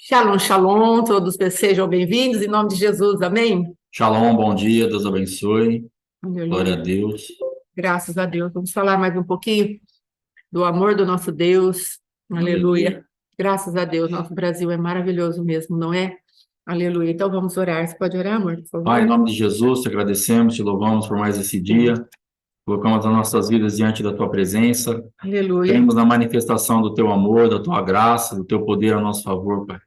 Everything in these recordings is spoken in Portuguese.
Shalom, shalom, todos sejam bem-vindos, em nome de Jesus, amém? Shalom, bom dia, Deus abençoe. Glória a Aleluia, Deus. graças a Deus. Vamos falar mais um pouquinho do amor do nosso Deus, aleluia. Graças a Deus, nosso Brasil é maravilhoso mesmo, não é? Aleluia. Então vamos orar. Você pode orar, amor, por Pai, em favor? nome de Jesus, te agradecemos, te louvamos por mais esse dia. Colocamos as nossas vidas diante da tua presença. Aleluia. Cremos na manifestação do teu amor, da tua graça, do teu poder a nosso favor, Pai.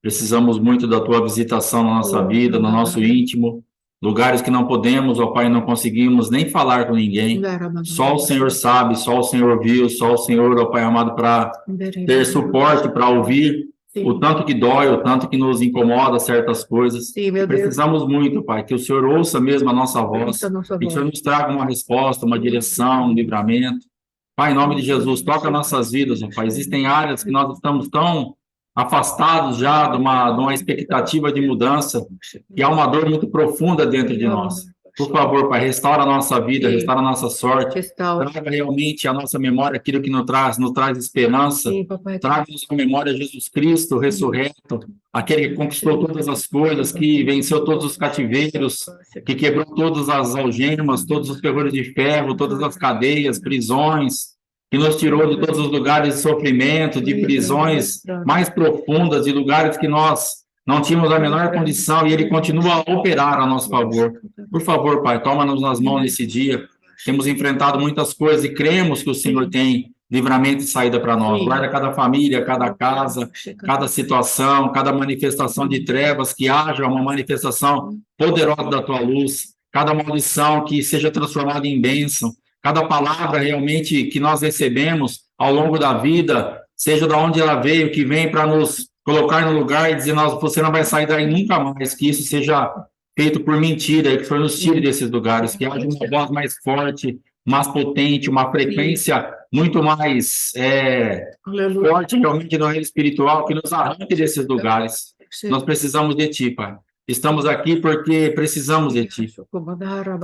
Precisamos muito da tua visitação na nossa vida, no nosso íntimo, lugares que não podemos, ó Pai, não conseguimos nem falar com ninguém. Só o Senhor sabe, só o Senhor viu, só o Senhor, ó Pai amado, para ter suporte, para ouvir o tanto que dói, o tanto que nos incomoda certas coisas. Sim, meu Deus. Precisamos muito, Pai, que o Senhor ouça mesmo a nossa voz, Ouça a nossa que o voz. Senhor nos traga uma resposta, uma direção, um livramento. Pai, em nome de Jesus, toca nossas vidas, ó Pai. Existem áreas que nós estamos tão afastados já de uma expectativa de mudança, que há uma dor muito profunda dentro de nós. Por favor, Pai, restaura a nossa vida, Sim. restaura a nossa sorte, Restaura. traga realmente à nossa memória aquilo que nos traz esperança, Sim, papai. traga-nos à memória Jesus Cristo ressurreto, aquele que conquistou todas as coisas, que venceu todos os cativeiros, que quebrou todas as algemas, todos os ferrolhos de ferro, todas as cadeias, prisões, que nos tirou de todos os lugares de sofrimento, de prisões mais profundas, de lugares que nós não tínhamos a menor condição, e Ele continua a operar a nosso favor. Por favor, Pai, toma-nos nas mãos nesse dia. Temos enfrentado muitas coisas e cremos que o Senhor tem livramento e saída para nós. Guarda cada família, cada casa, cada situação, cada manifestação de trevas, que haja uma manifestação poderosa da Tua luz, cada maldição que seja transformada em bênção, cada palavra realmente que nós recebemos ao longo da vida, seja de onde ela veio, que vem para nos colocar no lugar e dizer, você não vai sair daí nunca mais, que isso seja feito por mentira, que o Senhor nos tire desses lugares, que haja uma voz mais forte, mais potente, uma frequência muito mais forte realmente no reino espiritual, que nos arranque desses lugares. Nós precisamos de Ti, Pai. Estamos aqui porque precisamos de Ti.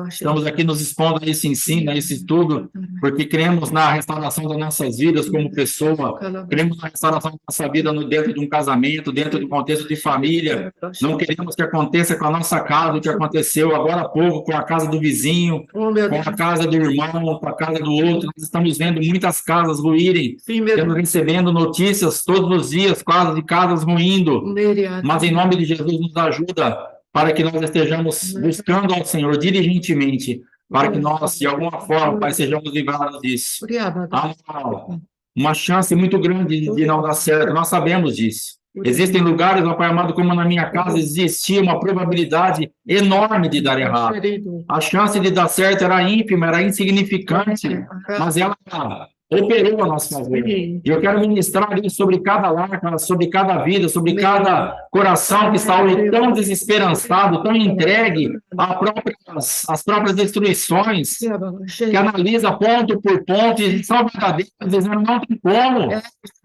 Estamos aqui nos expondo a esse ensino, a esse estudo, porque cremos na restauração das nossas vidas como pessoa, cremos na restauração da nossa vida dentro de um casamento, dentro de um contexto de família. Não queremos que aconteça com a nossa casa o que aconteceu agora há pouco com a casa do vizinho, com a casa do irmão, com a casa do outro. Nós estamos vendo muitas casas ruírem, estamos recebendo notícias todos os dias, quase de casas ruindo. Mas em nome de Jesus nos ajuda para que nós estejamos buscando ao Senhor diligentemente, para que nós, de alguma forma, Pai, sejamos livrados disso. Há uma chance muito grande de não dar certo, nós sabemos disso. Existem lugares, meu Pai amado, como na minha casa, existia uma probabilidade enorme de dar errado. A chance de dar certo era ínfima, era insignificante, mas ela operou a nosso favor. E eu quero ministrar isso sobre cada lar, sobre cada vida, sobre cada coração que está hoje tão desesperançado, tão entregue às próprias destruições, que analisa ponto por ponto e são verdadeiros, dizendo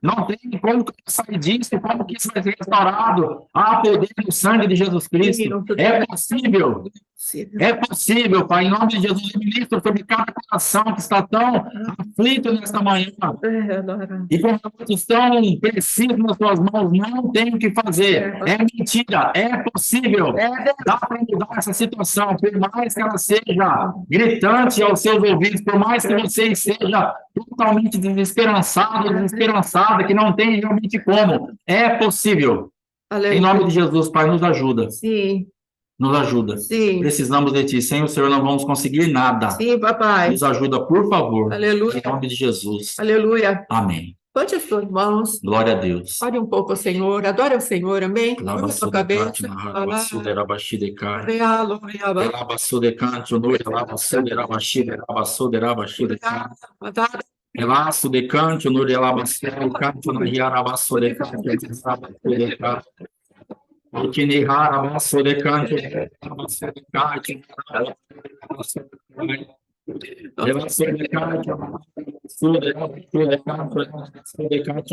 não tem como sair disso, como que isso vai ser restaurado. Há poder no sangue de Jesus Cristo. É possível. É possível, Pai, em nome de Jesus, eu ministro sobre cada coração que está tão aflito nesta manhã. E com recursos tão precisos nas suas mãos, não tem o que fazer. É mentira, é possível. Dá para mudar essa situação, por mais que ela seja gritante aos seus ouvidos, por mais que você esteja totalmente desesperançado, desesperançada, que não tem realmente como. É possível. Em nome de Jesus, Pai, nos ajuda. Sim. Nos ajuda. Sim. Precisamos de Ti. Sem o Senhor não vamos conseguir nada. Sim, papai. Nos ajuda, por favor. Aleluia. Em nome de Jesus. Aleluia. Amém. Levante as suas mãos. Glória a Deus. Ore um pouco ao Senhor. Adore ao Senhor. Amém. Curva a sua cabeça. Elaço de canto, no relabação, canto na riarabaço de canto, Utinihara basso de canto, basso de canto, basso de canto,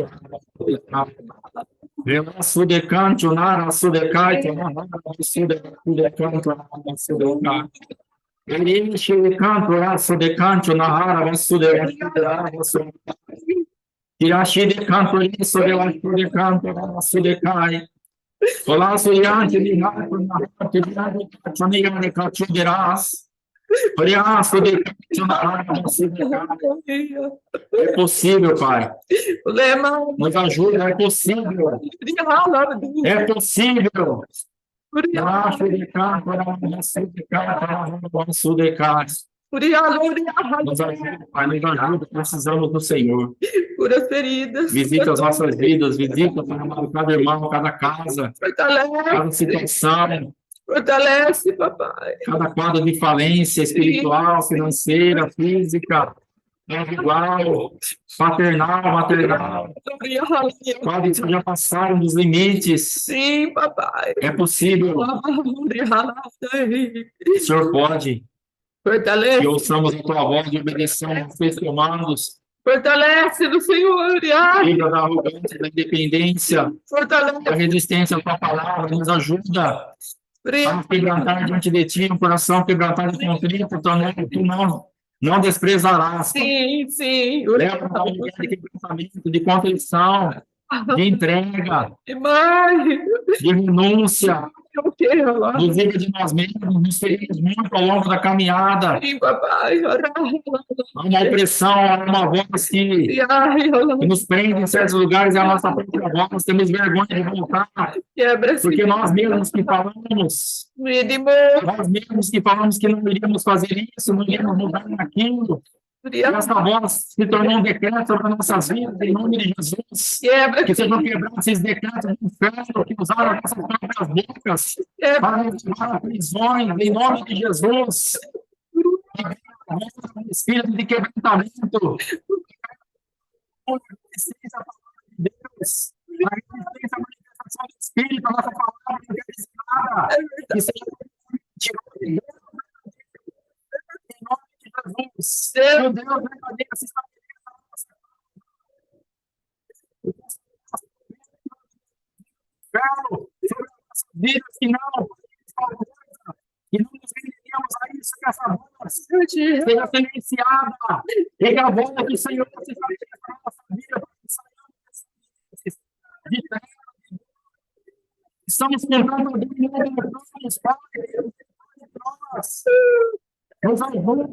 de canto, nara, su de canto, ele enche de canto, raço de canto, nara, basso de Tirashi de canto, isso de canto, raço de cai. Olá, Suyante, ligado por uma amiga Catiuderas. Oriaço de É possível, Pai. Nos ajuda, é possível. É possível. Acho de cá, nos ajuda, Pai, nos ajuda, precisamos do Senhor. Cura as feridas. Visita as nossas vidas, visita, Pai amado, cada irmão, cada casa, cada situação, Fortalece, papai. cada quadro de falência espiritual, financeira, física, individual, paternal, maternal. Quadros que já passaram dos limites. Sim, papai. É possível. O Senhor pode. Fortalece. Que ouçamos a tua voz e obedeçamos os teus comandos. Fortalece no Senhor. Livra da arrogância, da independência, Fortalece. da resistência à tua palavra. Nos ajuda a nos quebrantar diante de ti, um coração quebrantado e contrito, tu não desprezarás. Sim, sim. Leva a um lugar de quebrantamento, de contrição, de entrega, de renúncia. Nos livra de nós mesmos, nos ferimos muito ao longo da caminhada. Sim, papai. Há uma opressão, há uma voz que nos prende em certos lugares, é a nossa própria voz, nós temos vergonha de voltar, porque nós mesmos que falamos, que não iríamos fazer isso, não iríamos mudar aquilo. E essa voz se tornou um decreto sobre nossas vidas, em nome de Jesus. Que sejam quebrados esses decretos do inferno que usaram as nossas próprias bocas para nos levar prisões, em nome de Jesus. Espírito de quebrantamento. Deus. A manifestação do Espírito, a nossa palavra que seja em nome de Jesus. Meu Deus, verdadeiro, se estabeleça na nossa sobre as nossas vidas, que não nos rendemos a isso, que essa voz seja silenciada, e que a voz do Senhor se estabeleça na nossa vida, para que saiamos de terra. Estamos tentando abrir mão dos pais, nós. Nos ajuda.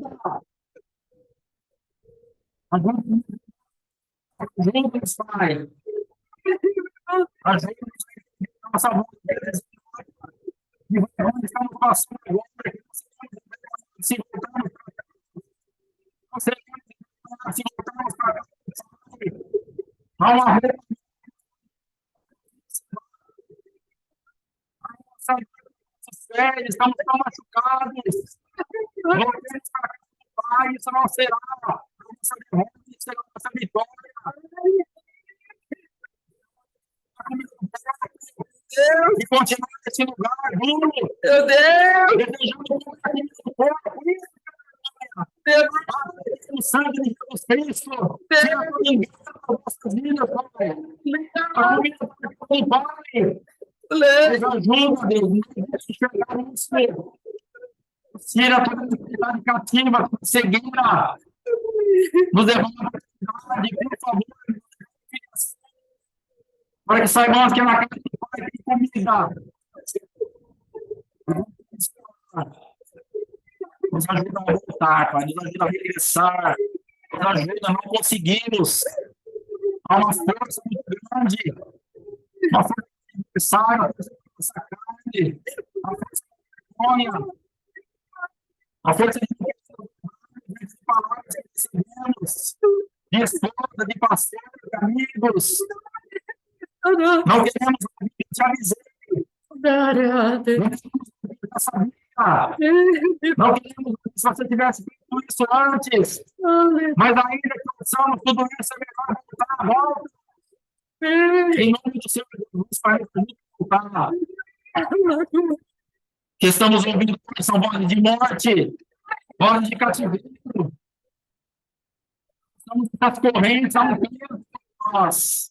Ajuda-nos, Pai. Ajuda-nos a nossa vontade. E onde estamos passando agora, se voltamos para cá. Há uma roupa. Estamos tão machucados. Voltemos para cá, Pai, isso não será a nossa derrota, isso será a nossa vitória. E continuar nesse lugar, vindo. Meu Deus! Desejando o sangue de Jesus Cristo. Seja por engano nas nossas vidas, Pai. A comida do Pai. Nos ajuda, Deus, nos enxergar isso. Tira toda a atividade cativa, cegueira. Nos levanta a atividade, por favor. Para que saibamos que na casa do Pai tem comida. Nos ajuda a voltar, Pai. Nos ajuda a regressar. Nos ajuda a não conseguirmos. Há uma força muito grande. Uma força necessária. Uma força da nossa carne. Uma força da vergonha. A força de palavras que recebemos, de esposa, de pastor, de amigos. Não queremos te avisei. Não queremos essa vida. Não queremos que se você tivesse feito isso antes. Mas ainda que ouçamos tudo isso, é melhor voltar à volta. Em nome do Senhor Jesus, Pai, voltar. Que estamos ouvindo são vozes de morte, vozes de cativeiro. Estamos nas correntes há um tempo. Nós.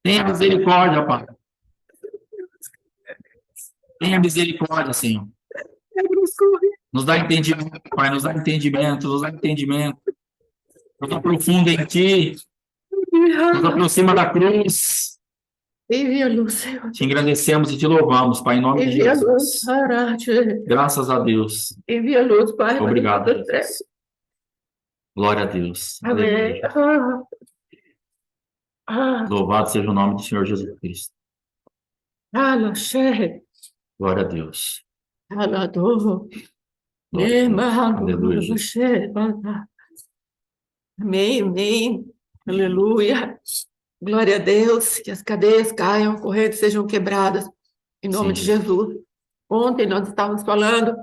Tenha misericórdia, Pai. Tenha misericórdia, Senhor. Nos dá entendimento, Pai. Nos dá entendimento, nos dá entendimento. Nos aprofunda em Ti. Nos aproxima da cruz. Envia luz, Senhor. Te agradecemos e te louvamos, Pai, em nome de Envia luz, Jesus. Arate. Graças a Deus. Envia luz, Pai, para Obrigado, todas as Jesus. trevas. Glória a Deus. Amém. Aleluia. Ah, Louvado seja o nome do Senhor Jesus Cristo. Loxé. Glória a Deus. Alador. Glória a Deus. Aleluia, Jesus. Loxé. Amém, amém. Aleluia. Glória a Deus. Que as cadeias caiam, correntes sejam quebradas. Em nome de Sim. Jesus. Ontem nós estávamos falando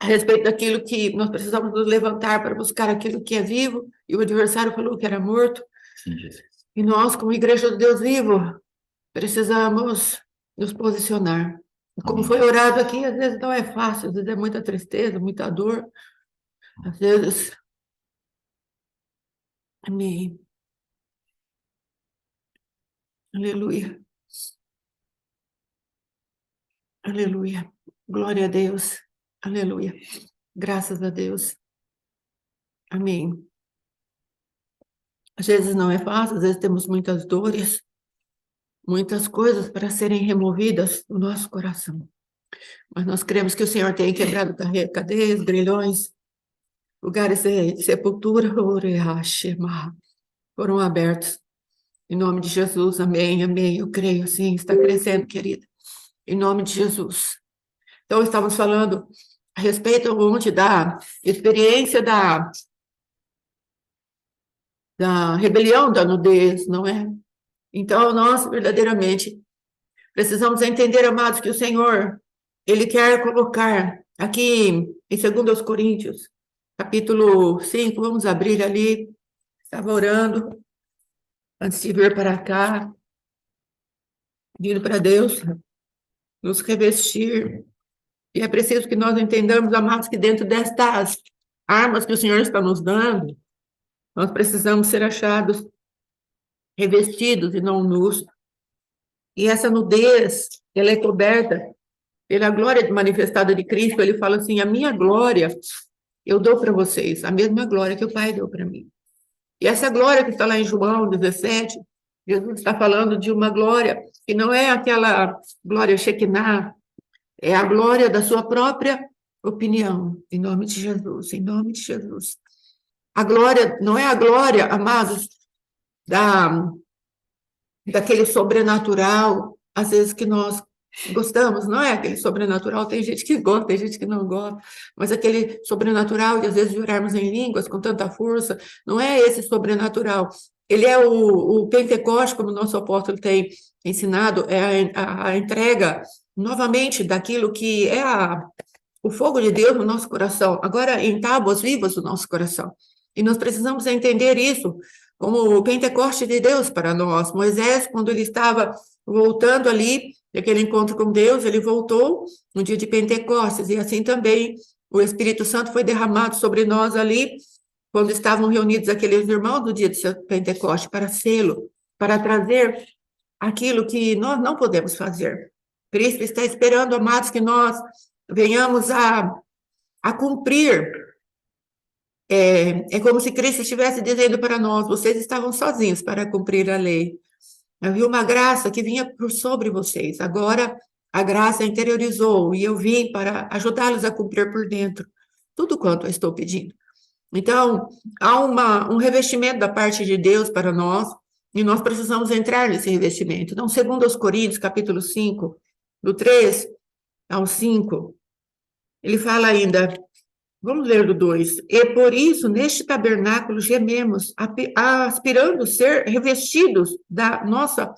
a respeito daquilo que nós precisamos nos levantar para buscar aquilo que é vivo, e o adversário falou que era morto. Sim, Jesus. E nós, como Igreja do Deus Vivo, precisamos nos posicionar. Como Amém. foi orado aqui, às vezes não é fácil, às vezes é muita tristeza, muita dor, às vezes. Amém. Aleluia. Aleluia. Glória a Deus. Aleluia. Graças a Deus. Amém. Às vezes não é fácil, às vezes temos muitas dores, muitas coisas para serem removidas do nosso coração. Mas nós cremos que o Senhor tem quebrado cadeias, grilhões, lugares de sepultura, foram abertos. Em nome de Jesus, amém, amém. Eu creio, sim, está crescendo, querida. Em nome de Jesus. Então, estamos falando a respeito ontem da experiência da rebelião, da nudez, não é? Então, nós verdadeiramente precisamos entender, amados, que o Senhor, Ele quer colocar aqui em 2 Coríntios, capítulo 5, vamos abrir ali, estava orando antes de vir para cá, pedindo para Deus nos revestir. E é preciso que nós entendamos, amados, que dentro destas armas que o Senhor está nos dando, nós precisamos ser achados revestidos e não nus. E essa nudez, ela é coberta pela glória manifestada de Cristo. Ele fala assim: a minha glória eu dou para vocês, a mesma glória que o Pai deu para mim. E essa glória que está lá em João 17, Jesus está falando de uma glória que não é aquela glória Shekinah, é a glória da sua própria opinião, em nome de Jesus, em nome de Jesus. A glória, não é a glória, amados, daquele sobrenatural, às vezes que nós gostamos, não é aquele sobrenatural, tem gente que gosta, tem gente que não gosta, mas aquele sobrenatural, de às vezes de orarmos em línguas com tanta força, não é esse sobrenatural. Ele é o Pentecoste, como o nosso apóstolo tem ensinado, é a entrega novamente daquilo que é o fogo de Deus no nosso coração, agora em tábuas vivas do nosso coração. E nós precisamos entender isso como o Pentecoste de Deus para nós. Moisés, quando ele estava voltando ali, daquele encontro com Deus, ele voltou no dia de Pentecostes, e assim também o Espírito Santo foi derramado sobre nós ali, quando estavam reunidos aqueles irmãos do dia de Pentecoste, para sê-lo, para trazer aquilo que nós não podemos fazer. Cristo está esperando, amados, que nós venhamos a cumprir. É como se Cristo estivesse dizendo para nós: vocês estavam sozinhos para cumprir a lei. Havia uma graça que vinha por sobre vocês. Agora a graça interiorizou e eu vim para ajudá-los a cumprir por dentro tudo quanto eu estou pedindo. Então, há um revestimento da parte de Deus para nós e nós precisamos entrar nesse revestimento. Então, segundo aos Coríntios, capítulo 5, do 3 ao 5, ele fala ainda, vamos ler do 2. E por isso, neste tabernáculo, gememos, aspirando ser revestidos da nossa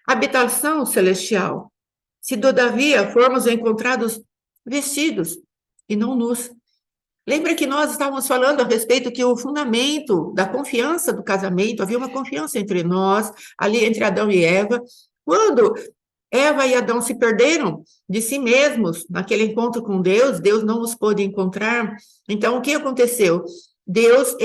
habitação celestial. Se, todavia, formos encontrados vestidos e não nus. Lembra que nós estávamos falando a respeito que o fundamento da confiança do casamento, havia uma confiança entre nós, ali entre Adão e Eva. Quando Eva e Adão se perderam de si mesmos naquele encontro com Deus, Deus não os pôde encontrar. Então, o que aconteceu? Deus,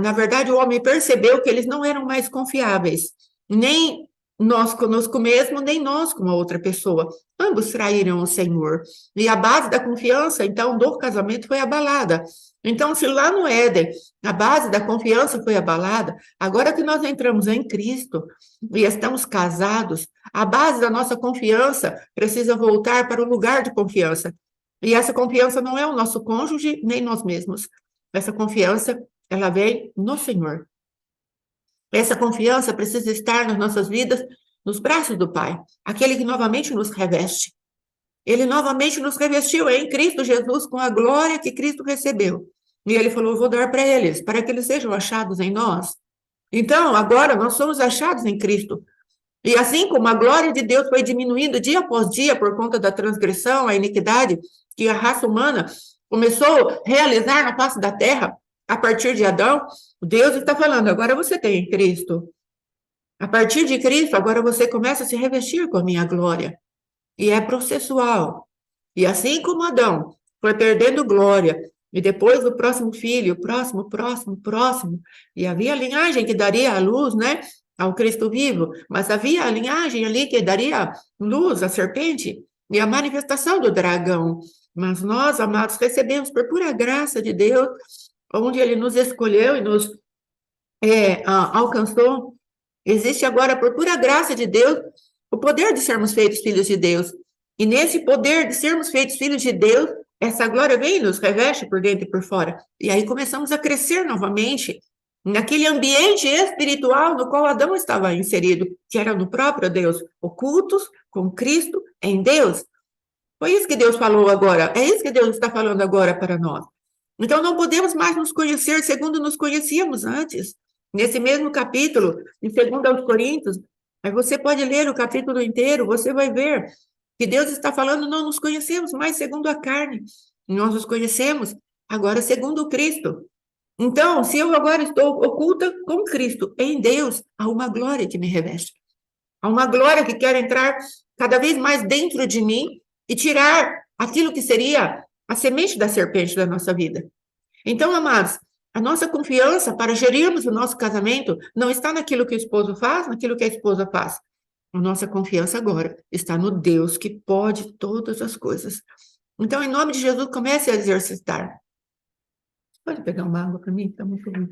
na verdade, o homem percebeu que eles não eram mais confiáveis, nem nós conosco mesmo, nem nós com a outra pessoa. Ambos traíram o Senhor. E a base da confiança, então, do casamento foi abalada. Então, se lá no Éden a base da confiança foi abalada, agora que nós entramos em Cristo e estamos casados, a base da nossa confiança precisa voltar para o lugar de confiança. E essa confiança não é o nosso cônjuge, nem nós mesmos. Essa confiança, ela vem no Senhor. Essa confiança precisa estar nas nossas vidas, nos braços do Pai, aquele que novamente nos reveste. Ele novamente nos revestiu em Cristo Jesus com a glória que Cristo recebeu. E ele falou: vou dar para eles, para que eles sejam achados em nós. Então, agora nós somos achados em Cristo. E assim como a glória de Deus foi diminuindo dia após dia por conta da transgressão, a iniquidade que a raça humana começou a realizar na face da terra, a partir de Adão, Deus está falando: agora você tem Cristo. A partir de Cristo, agora você começa a se revestir com a minha glória. E é processual. E assim como Adão foi perdendo glória, e depois o próximo filho, próximo, e havia a linhagem que daria a luz, né, ao Cristo vivo, mas havia a linhagem ali que daria luz à serpente e a manifestação do dragão. Mas nós, amados, recebemos por pura graça de Deus, onde ele nos escolheu e nos alcançou. Existe agora, por pura graça de Deus, o poder de sermos feitos filhos de Deus. E nesse poder de sermos feitos filhos de Deus, essa glória vem e nos reveste por dentro e por fora. E aí começamos a crescer novamente naquele ambiente espiritual no qual Adão estava inserido, que era no próprio Deus, ocultos com Cristo em Deus. Foi isso que Deus falou agora, é isso que Deus está falando agora para nós. Então não podemos mais nos conhecer segundo nos conhecíamos antes. Nesse mesmo capítulo, em 2 Coríntios, aí você pode ler o capítulo inteiro, você vai ver que Deus está falando: não nos conhecemos mais segundo a carne, nós nos conhecemos agora segundo Cristo. Então, se eu agora estou oculta com Cristo em Deus, há uma glória que me reveste. Há uma glória que quer entrar cada vez mais dentro de mim e tirar aquilo que seria a semente da serpente da nossa vida. Então, amados, a nossa confiança para gerirmos o nosso casamento não está naquilo que o esposo faz, naquilo que a esposa faz. A nossa confiança agora está no Deus que pode todas as coisas. Então, em nome de Jesus, comece a exercitar. Pode pegar uma água para mim? Está muito ruim.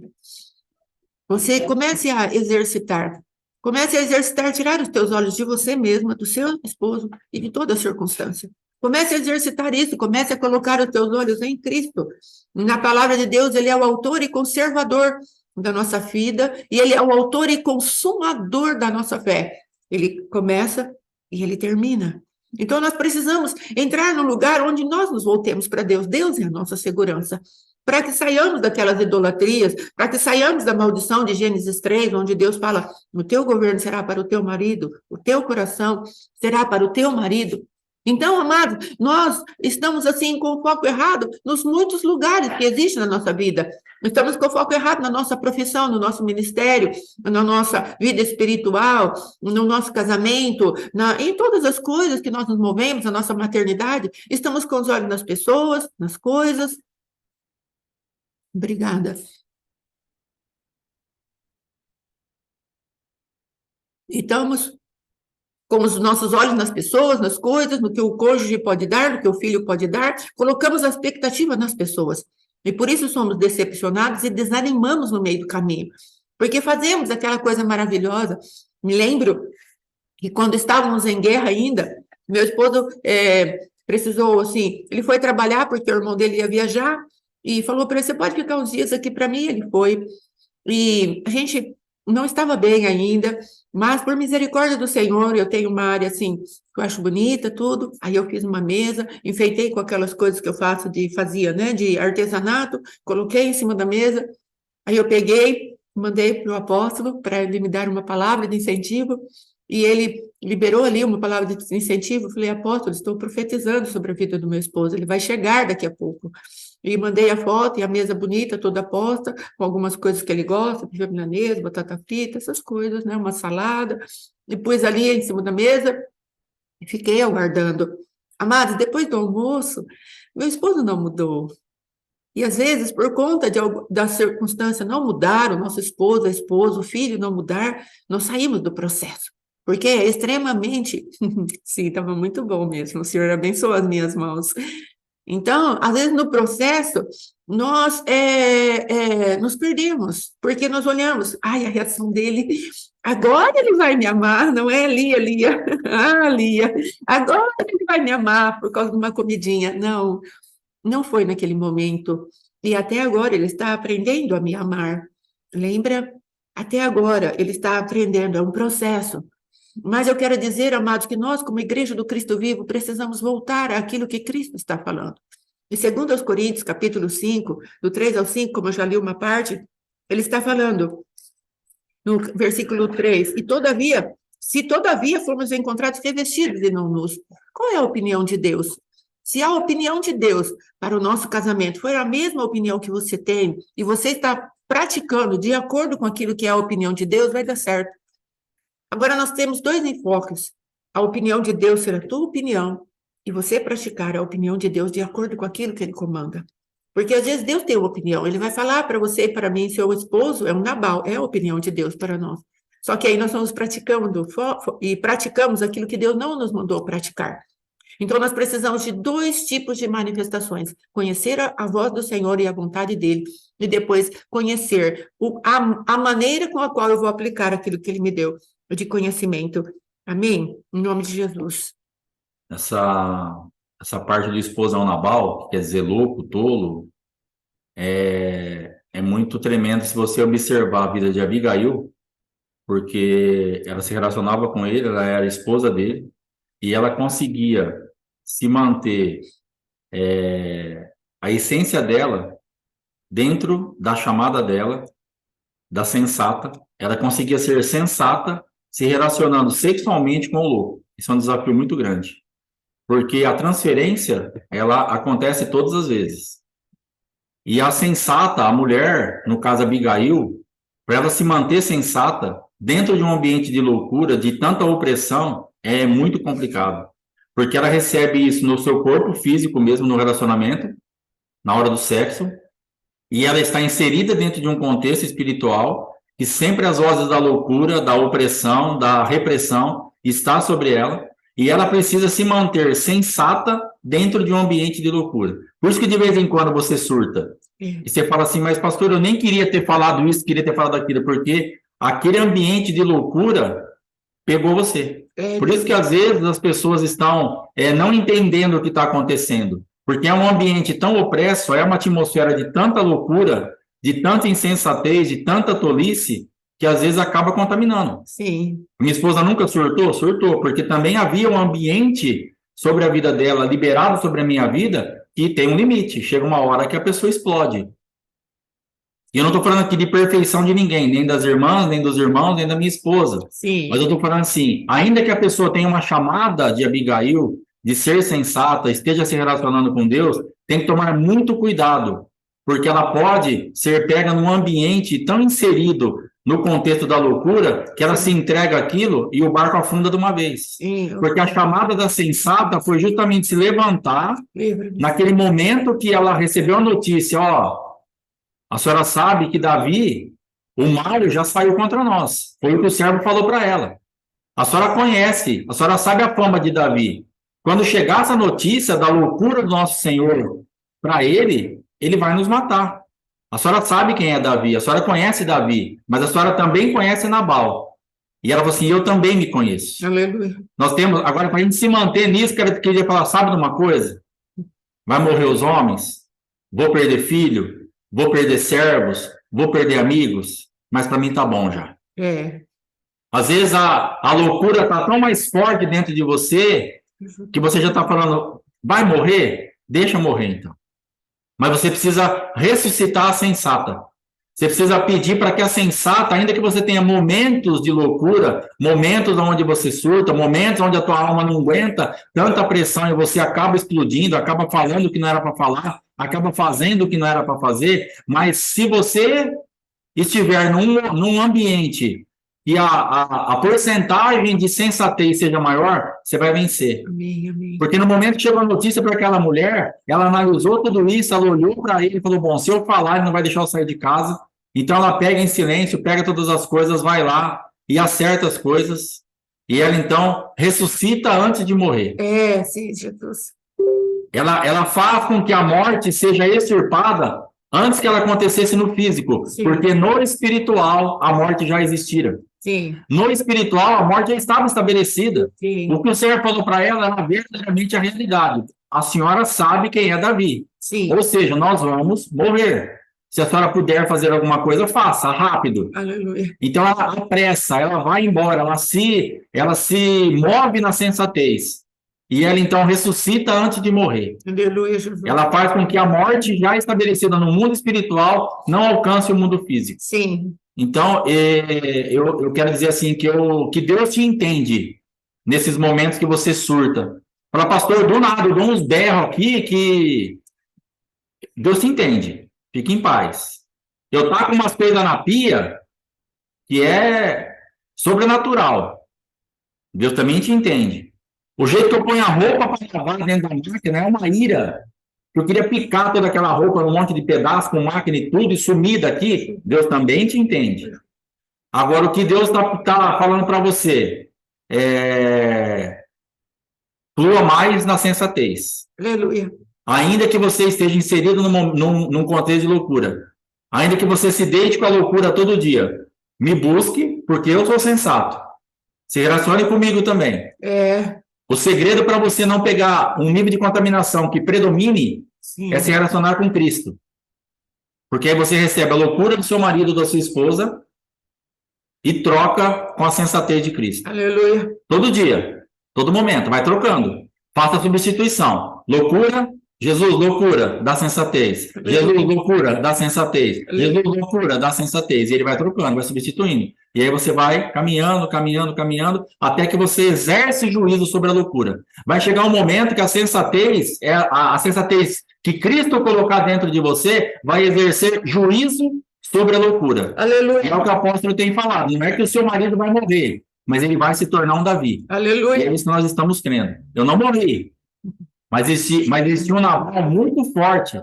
Você comece a exercitar. Comece a exercitar, tirar os teus olhos de você mesma, do seu esposo e de toda circunstância. Comece a exercitar isso, comece a colocar os teus olhos em Cristo. Na palavra de Deus, ele é o autor e conservador da nossa vida, e ele é o autor e consumador da nossa fé. Ele começa e ele termina. Então, nós precisamos entrar no lugar onde nós nos voltemos para Deus. Deus é a nossa segurança. Para que saiamos daquelas idolatrias, para que saiamos da maldição de Gênesis 3, onde Deus fala: o teu governo será para o teu marido, o teu coração será para o teu marido. Então, amados, nós estamos assim com o foco errado nos muitos lugares que existem na nossa vida. Estamos com o foco errado na nossa profissão, no nosso ministério, na nossa vida espiritual, no nosso casamento, em todas as coisas que nós nos movemos, na nossa maternidade. Estamos com os olhos nas pessoas, nas coisas. Obrigada. Estamos com os nossos olhos nas pessoas, nas coisas, no que o cônjuge pode dar, no que o filho pode dar, colocamos a expectativa nas pessoas. E por isso somos decepcionados e desanimamos no meio do caminho. Porque fazemos aquela coisa maravilhosa. Me lembro que quando estávamos em guerra ainda, meu esposo precisou, assim, ele foi trabalhar porque o irmão dele ia viajar e falou para ele: você pode ficar uns dias aqui para mim? Ele foi. E a gente não estava bem ainda, mas por misericórdia do Senhor, eu tenho uma área assim, que eu acho bonita, tudo. Aí eu fiz uma mesa, enfeitei com aquelas coisas que eu fazia, né, de artesanato, coloquei em cima da mesa. Aí eu peguei, mandei para o apóstolo para ele me dar uma palavra de incentivo, e ele liberou ali uma palavra de incentivo. Eu falei: apóstolo, estou profetizando sobre a vida do meu esposo, ele vai chegar daqui a pouco. E mandei a foto e a mesa bonita, toda posta, com algumas coisas que ele gosta, feijão milanesa, batata frita, essas coisas, né? Uma salada. E pus ali em cima da mesa e fiquei aguardando. Amados, depois do almoço, meu esposo não mudou. E às vezes, por conta da circunstância não mudar, o nosso esposo, a esposa, o filho não mudar, nós saímos do processo. Porque é extremamente... Sim, estava muito bom mesmo. O Senhor abençoou as minhas mãos. Então, às vezes, no processo, nós nos perdemos, porque nós olhamos, ai, a reação dele, agora ele vai me amar, não é, Lia, Lia? Ah, Lia, agora ele vai me amar por causa de uma comidinha. Não, não foi naquele momento. E até agora ele está aprendendo a me amar. Lembra? Até agora ele está aprendendo, é um processo. Mas eu quero dizer, amados, que nós, como Igreja do Cristo Vivo, precisamos voltar àquilo que Cristo está falando. Em 2 Coríntios, capítulo 5, do 3 ao 5, como eu já li uma parte, ele está falando, no versículo 3, e todavia, se todavia formos encontrados revestidos e não nus, qual é a opinião de Deus? Se a opinião de Deus para o nosso casamento for a mesma opinião que você tem, e você está praticando de acordo com aquilo que é a opinião de Deus, vai dar certo. Agora, nós temos dois enfoques. A opinião de Deus ser a tua opinião e você praticar a opinião de Deus de acordo com aquilo que Ele comanda. Porque, às vezes, Deus tem uma opinião. Ele vai falar para você e para mim, seu esposo é um Nabal, é a opinião de Deus para nós. Só que aí nós estamos praticando e praticamos aquilo que Deus não nos mandou praticar. Então, nós precisamos de dois tipos de manifestações. Conhecer a voz do Senhor e a vontade dEle. E depois, conhecer a maneira com a qual eu vou aplicar aquilo que Ele me deu de conhecimento. Amém? Em nome de Jesus. Essa parte do esposão Nabal, que quer dizer louco, tolo, é muito tremendo se você observar a vida de Abigail, porque ela se relacionava com ele, ela era esposa dele, e ela conseguia se manter a essência dela dentro da chamada dela, da sensata. Ela conseguia ser sensata se relacionando sexualmente com o louco. Isso é um desafio muito grande, porque a transferência, ela acontece todas as vezes. E a sensata, a mulher, no caso Abigail, para ela se manter sensata dentro de um ambiente de loucura, de tanta opressão, é muito complicado. Porque ela recebe isso no seu corpo físico mesmo, no relacionamento, na hora do sexo, e ela está inserida dentro de um contexto espiritual, que sempre as vozes da loucura, da opressão, da repressão, está sobre ela, e ela precisa se manter sensata dentro de um ambiente de loucura. Por isso que de vez em quando você surta. E você fala assim, mas pastor, eu nem queria ter falado isso, queria ter falado aquilo, porque aquele ambiente de loucura pegou você. Por isso que às vezes as pessoas estão não entendendo o que está acontecendo. Porque é um ambiente tão opresso, é uma atmosfera de tanta loucura, de tanta insensatez, de tanta tolice, que às vezes acaba contaminando. Sim. Minha esposa nunca surtou? Surtou, porque também havia um ambiente sobre a vida dela, liberado sobre a minha vida, que tem um limite. Chega uma hora que a pessoa explode. E eu não estou falando aqui de perfeição de ninguém, nem das irmãs, nem dos irmãos, nem da minha esposa. Sim. Mas eu estou falando assim, ainda que a pessoa tenha uma chamada de Abigail, de ser sensata, esteja se relacionando com Deus, tem que tomar muito cuidado, porque ela pode ser pega num ambiente tão inserido no contexto da loucura, que ela se entrega àquilo e o barco afunda de uma vez. Sim. Porque a chamada da sensata foi justamente se levantar naquele momento que ela recebeu a notícia, ó, a senhora sabe que Davi, o mal já saiu contra nós. Foi o que o servo falou para ela. A senhora conhece, a senhora sabe a fama de Davi. Quando chegar essa notícia da loucura do nosso Senhor para ele, ele vai nos matar. A senhora sabe quem é Davi, a senhora conhece Davi, mas a senhora também conhece Nabal. E ela falou assim, eu também me conheço. Aleluia. Nós temos, agora, para a gente se manter nisso, queria falar, sabe de uma coisa? Vai morrer os homens, vou perder filho, vou perder servos, vou perder amigos, mas para mim tá bom já. Às vezes a loucura tá tão mais forte dentro de você, que você já está falando, vai morrer? Deixa morrer então. Mas você precisa ressuscitar a sensata. Você precisa pedir para que a sensata, ainda que você tenha momentos de loucura, momentos onde você surta, momentos onde a tua alma não aguenta tanta pressão e você acaba explodindo, acaba falando o que não era para falar, acaba fazendo o que não era para fazer, mas se você estiver num ambiente e a porcentagem de sensatez seja maior, você vai vencer. Amém, amém. Porque no momento que chegou a notícia para aquela mulher, ela analisou tudo isso, ela olhou para ele e falou, bom, se eu falar, ele não vai deixar eu sair de casa. Então ela pega em silêncio, pega todas as coisas, vai lá e acerta as coisas. E ela então ressuscita antes de morrer. Sim, Jesus. Ela faz com que a morte seja extirpada antes que ela acontecesse no físico, Sim. porque no espiritual a morte já existira. Sim, No espiritual a morte já estava estabelecida. sim, O que o Senhor falou para ela era verdadeiramente a realidade. A senhora sabe quem é Davi. sim. Ou seja, nós vamos morrer. Se a senhora puder fazer alguma coisa, faça, rápido. Aleluia. Então ela apressa, ela vai embora, ela se move na sensatez. E ela então ressuscita antes de morrer. Aleluia, Jesus. Ela faz com que a morte já estabelecida no mundo espiritual não alcance o mundo físico. Sim, Então, eu quero dizer assim, que Deus te entende nesses momentos que você surta. Fala, pastor, do nada, eu dou uns berros aqui que Deus te entende. Fique em paz. Eu taco umas coisas na pia que é sobrenatural. Deus também te entende. O jeito que eu ponho a roupa para lavar dentro da máquina é uma ira. Eu queria picar toda aquela roupa num monte de pedaços, com máquina e tudo, e sumir daqui. Deus também te entende. Agora, o que Deus tá falando para você flua mais na sensatez. aleluia. Ainda que você esteja inserido num contexto de loucura, ainda que você se deite com a loucura todo dia, me busque, porque eu sou sensato. Se relacione comigo também. O segredo para você não pegar um nível de contaminação que predomine Sim. é se relacionar com Cristo. Porque aí você recebe a loucura do seu marido ou da sua esposa e troca com a sensatez de Cristo. Aleluia. Todo dia, todo momento, vai trocando. Faça a substituição. Loucura, Jesus, loucura, dá sensatez. Jesus, loucura, dá sensatez. Jesus, loucura, dá sensatez. E ele vai trocando, vai substituindo. E aí você vai caminhando, caminhando, caminhando, até que você exerce juízo sobre a loucura. Vai chegar um momento que a sensatez, a sensatez que Cristo colocar dentro de você, vai exercer juízo sobre a loucura. Aleluia. É o que o apóstolo tem falado. Não é que o seu marido vai morrer, mas ele vai se tornar um Davi. Aleluia. E é isso que nós estamos crendo. Eu não morri, mas existiu um naval muito forte.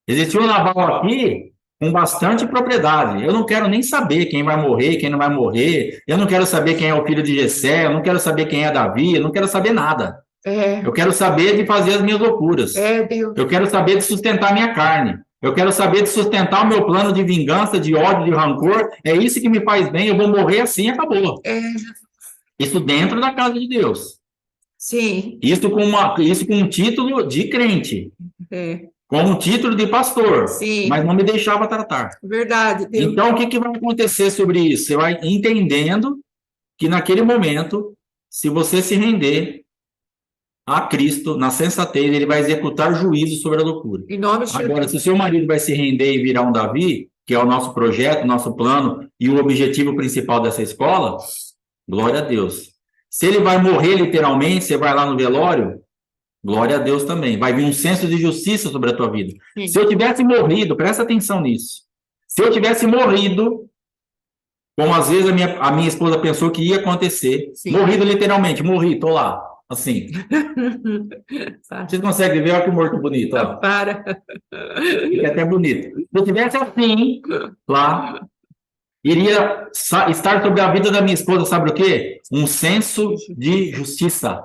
Existiu um naval aqui com bastante propriedade. Eu não quero nem saber quem vai morrer, quem não vai morrer. Eu não quero saber quem é o filho de Jessé. Eu não quero saber quem é Davi. Eu não quero saber nada. Eu quero saber de fazer as minhas loucuras. Deus. Eu quero saber de sustentar minha carne. Eu quero saber de sustentar o meu plano de vingança, de ódio, de rancor. É isso que me faz bem. Eu vou morrer assim, acabou. Isso dentro da casa de Deus. Sim. Isso com um título de crente. Com um título de pastor. Sim. Mas não me deixava tratar. Verdade, Deus. Então, o que vai acontecer sobre isso? Você vai entendendo que naquele momento, se você se render a Cristo, na sensatez, ele vai executar juízo sobre a loucura. Em nome de Agora, Jesus. se o seu marido vai se render e virar um Davi, que é o nosso projeto, nosso plano e o objetivo principal dessa escola, glória a Deus. Se ele vai morrer literalmente, você vai lá no velório, glória a Deus também. Vai vir um senso de justiça sobre a tua vida. Sim. Se eu tivesse morrido, presta atenção nisso. Se eu tivesse morrido, como às vezes a minha esposa pensou que ia acontecer, Sim. morrido literalmente, morri, tô lá, assim. Vocês conseguem ver? Olha que morto bonito, ó. Para. Fica até bonito. Se eu tivesse assim, lá, iria estar sobre a vida da minha esposa, sabe o quê? Um senso de justiça.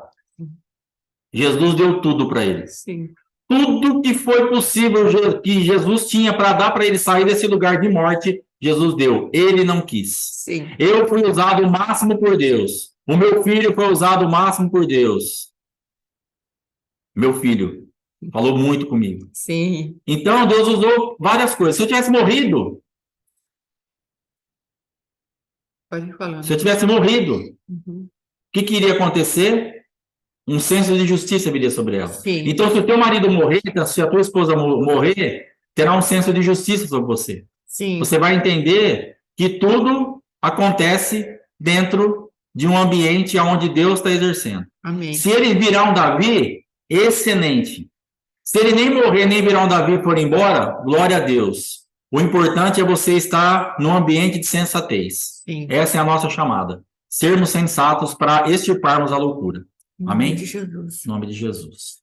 Jesus deu tudo para eles. Sim. Tudo que foi possível que Jesus tinha para dar para ele sair desse lugar de morte, Jesus deu. Ele não quis. Sim. Eu fui usado o máximo por Deus. O meu filho foi usado o máximo por Deus. Meu filho falou muito comigo. Sim. Então, Deus usou várias coisas. Se eu tivesse morrido, Pode ir falando. se eu tivesse morrido, Uhum. o que iria acontecer? Um senso de justiça viria sobre ela. Sim. Então, se o teu marido morrer, se a tua esposa morrer, terá um senso de justiça sobre você. Sim. Você vai entender que tudo acontece dentro de um ambiente onde Deus está exercendo. Amém. Se ele virar um Davi, excelente. Se ele nem morrer, nem virar um Davi e for embora, glória a Deus. O importante é você estar num ambiente de sensatez. Sim. Essa é a nossa chamada. Sermos sensatos para extirparmos a loucura. Em Amém? nome de Jesus. Em nome de Jesus.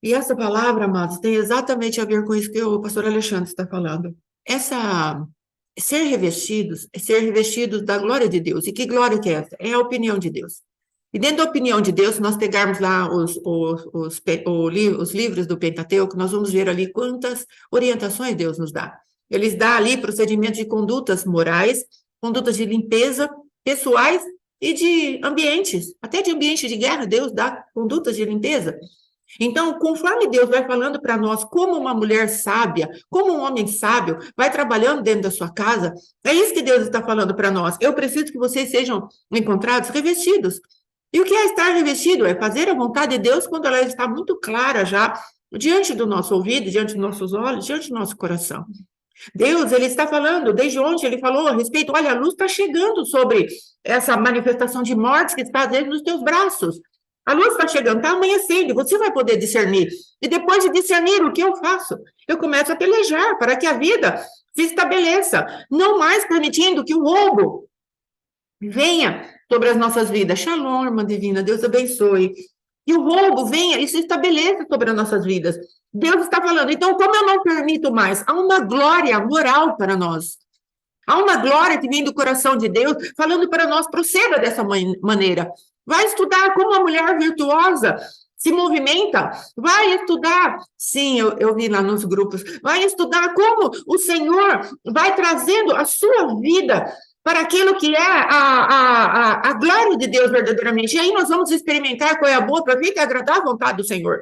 E essa palavra, amados, tem exatamente a ver com isso que o pastor Alexandre está falando. Ser revestidos da glória de Deus. E que glória que é essa? É a opinião de Deus. E dentro da opinião de Deus, se nós pegarmos lá os livros do Pentateuco, nós vamos ver ali quantas orientações Deus nos dá. Ele dá ali procedimentos de condutas morais, condutas de limpeza, pessoais e de ambientes, até de ambiente de guerra, Deus dá condutas de limpeza. Então, conforme Deus vai falando para nós como uma mulher sábia, como um homem sábio, vai trabalhando dentro da sua casa, é isso que Deus está falando para nós. Eu preciso que vocês sejam encontrados revestidos. E o que é estar revestido? É fazer a vontade de Deus quando ela está muito clara já, diante do nosso ouvido, diante dos nossos olhos, diante do nosso coração. Deus, ele está falando, desde ontem ele falou a respeito, olha, a luz está chegando sobre essa manifestação de morte que está dentro dos teus braços. A luz está chegando, está amanhecendo, você vai poder discernir. E depois de discernir, o que eu faço? Eu começo a pelejar para que a vida se estabeleça, não mais permitindo que o roubo venha sobre as nossas vidas. Shalom, irmã divina, Deus abençoe. Que o roubo venha e se estabeleça sobre as nossas vidas. Deus está falando, então, como eu não permito mais? Há uma glória moral para nós. Há uma glória que vem do coração de Deus, falando para nós, proceda dessa maneira. Vai estudar como a mulher virtuosa se movimenta, vai estudar, sim, eu vi lá nos grupos, vai estudar como o Senhor vai trazendo a sua vida para aquilo que é a glória de Deus verdadeiramente. E aí nós vamos experimentar qual é a boa, perfeita e agradável vontade do Senhor.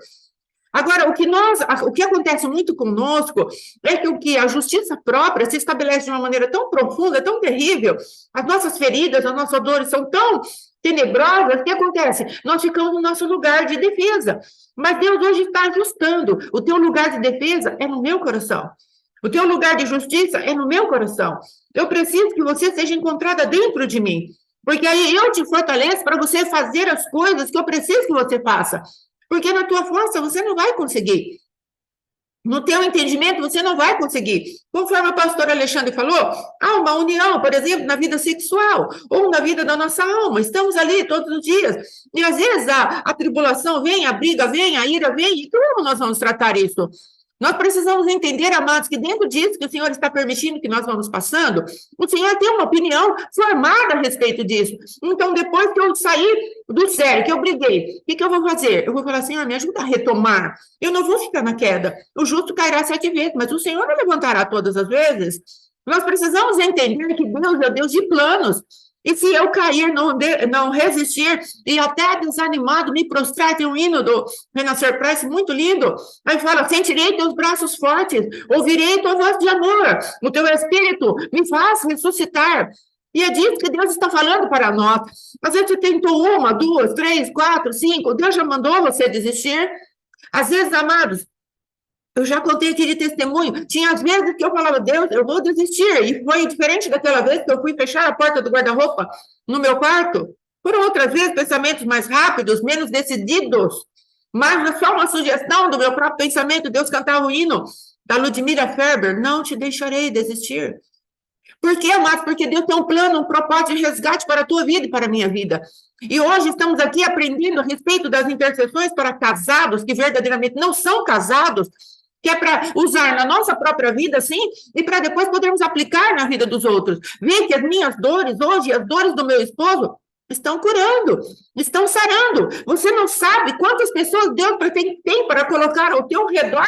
Agora, o que acontece muito conosco é que a justiça própria se estabelece de uma maneira tão profunda, tão terrível, as nossas feridas, as nossas dores são tão tenebrosas, o que acontece? Nós ficamos no nosso lugar de defesa, mas Deus hoje está ajustando, o teu lugar de defesa é no meu coração, o teu lugar de justiça é no meu coração, eu preciso que você seja encontrada dentro de mim, porque aí eu te fortaleço para você fazer as coisas que eu preciso que você faça, porque na tua força você não vai conseguir. No teu entendimento você não vai conseguir. Conforme o pastor Alexandre falou, há uma união, por exemplo, na vida sexual, ou na vida da nossa alma. Estamos ali todos os dias. E às vezes a tribulação vem, a briga vem, a ira vem. E como nós vamos tratar isso? Nós precisamos entender, amados, que dentro disso que o Senhor está permitindo que nós vamos passando, o Senhor tem uma opinião formada a respeito disso. Então, depois que eu sair do sério, que eu briguei, o que eu vou fazer? Eu vou falar, Senhor, me ajuda a retomar. Eu não vou ficar na queda. O justo cairá 7 vezes, mas o Senhor não levantará todas as vezes. Nós precisamos entender que Deus é Deus de planos. E se eu cair, não resistir, e até desanimado, me prostrar, tem um hino do Renascer Price muito lindo, aí fala, sentirei teus braços fortes, ouvirei tua voz de amor, o teu espírito me faz ressuscitar. E é disso que Deus está falando para nós. Às vezes você tentou 1, 2, 3, 4, 5, Deus já mandou você desistir. Às vezes, amados, eu já contei aqui de testemunho, tinha às vezes que eu falava, Deus, eu vou desistir, e foi diferente daquela vez que eu fui fechar a porta do guarda-roupa no meu quarto, foram outras vezes pensamentos mais rápidos, menos decididos, mas só uma sugestão do meu próprio pensamento, Deus cantava o hino da Ludmila Ferber, não te deixarei desistir. Por quê, amados? Porque Deus tem um plano, um propósito de resgate para a tua vida e para a minha vida. E hoje estamos aqui aprendendo a respeito das intercessões para casados que verdadeiramente não são casados, que é para usar na nossa própria vida, sim, e para depois podermos aplicar na vida dos outros. Ver que as minhas dores hoje, as dores do meu esposo, estão curando, estão sarando. Você não sabe quantas pessoas Deus tem para colocar ao teu redor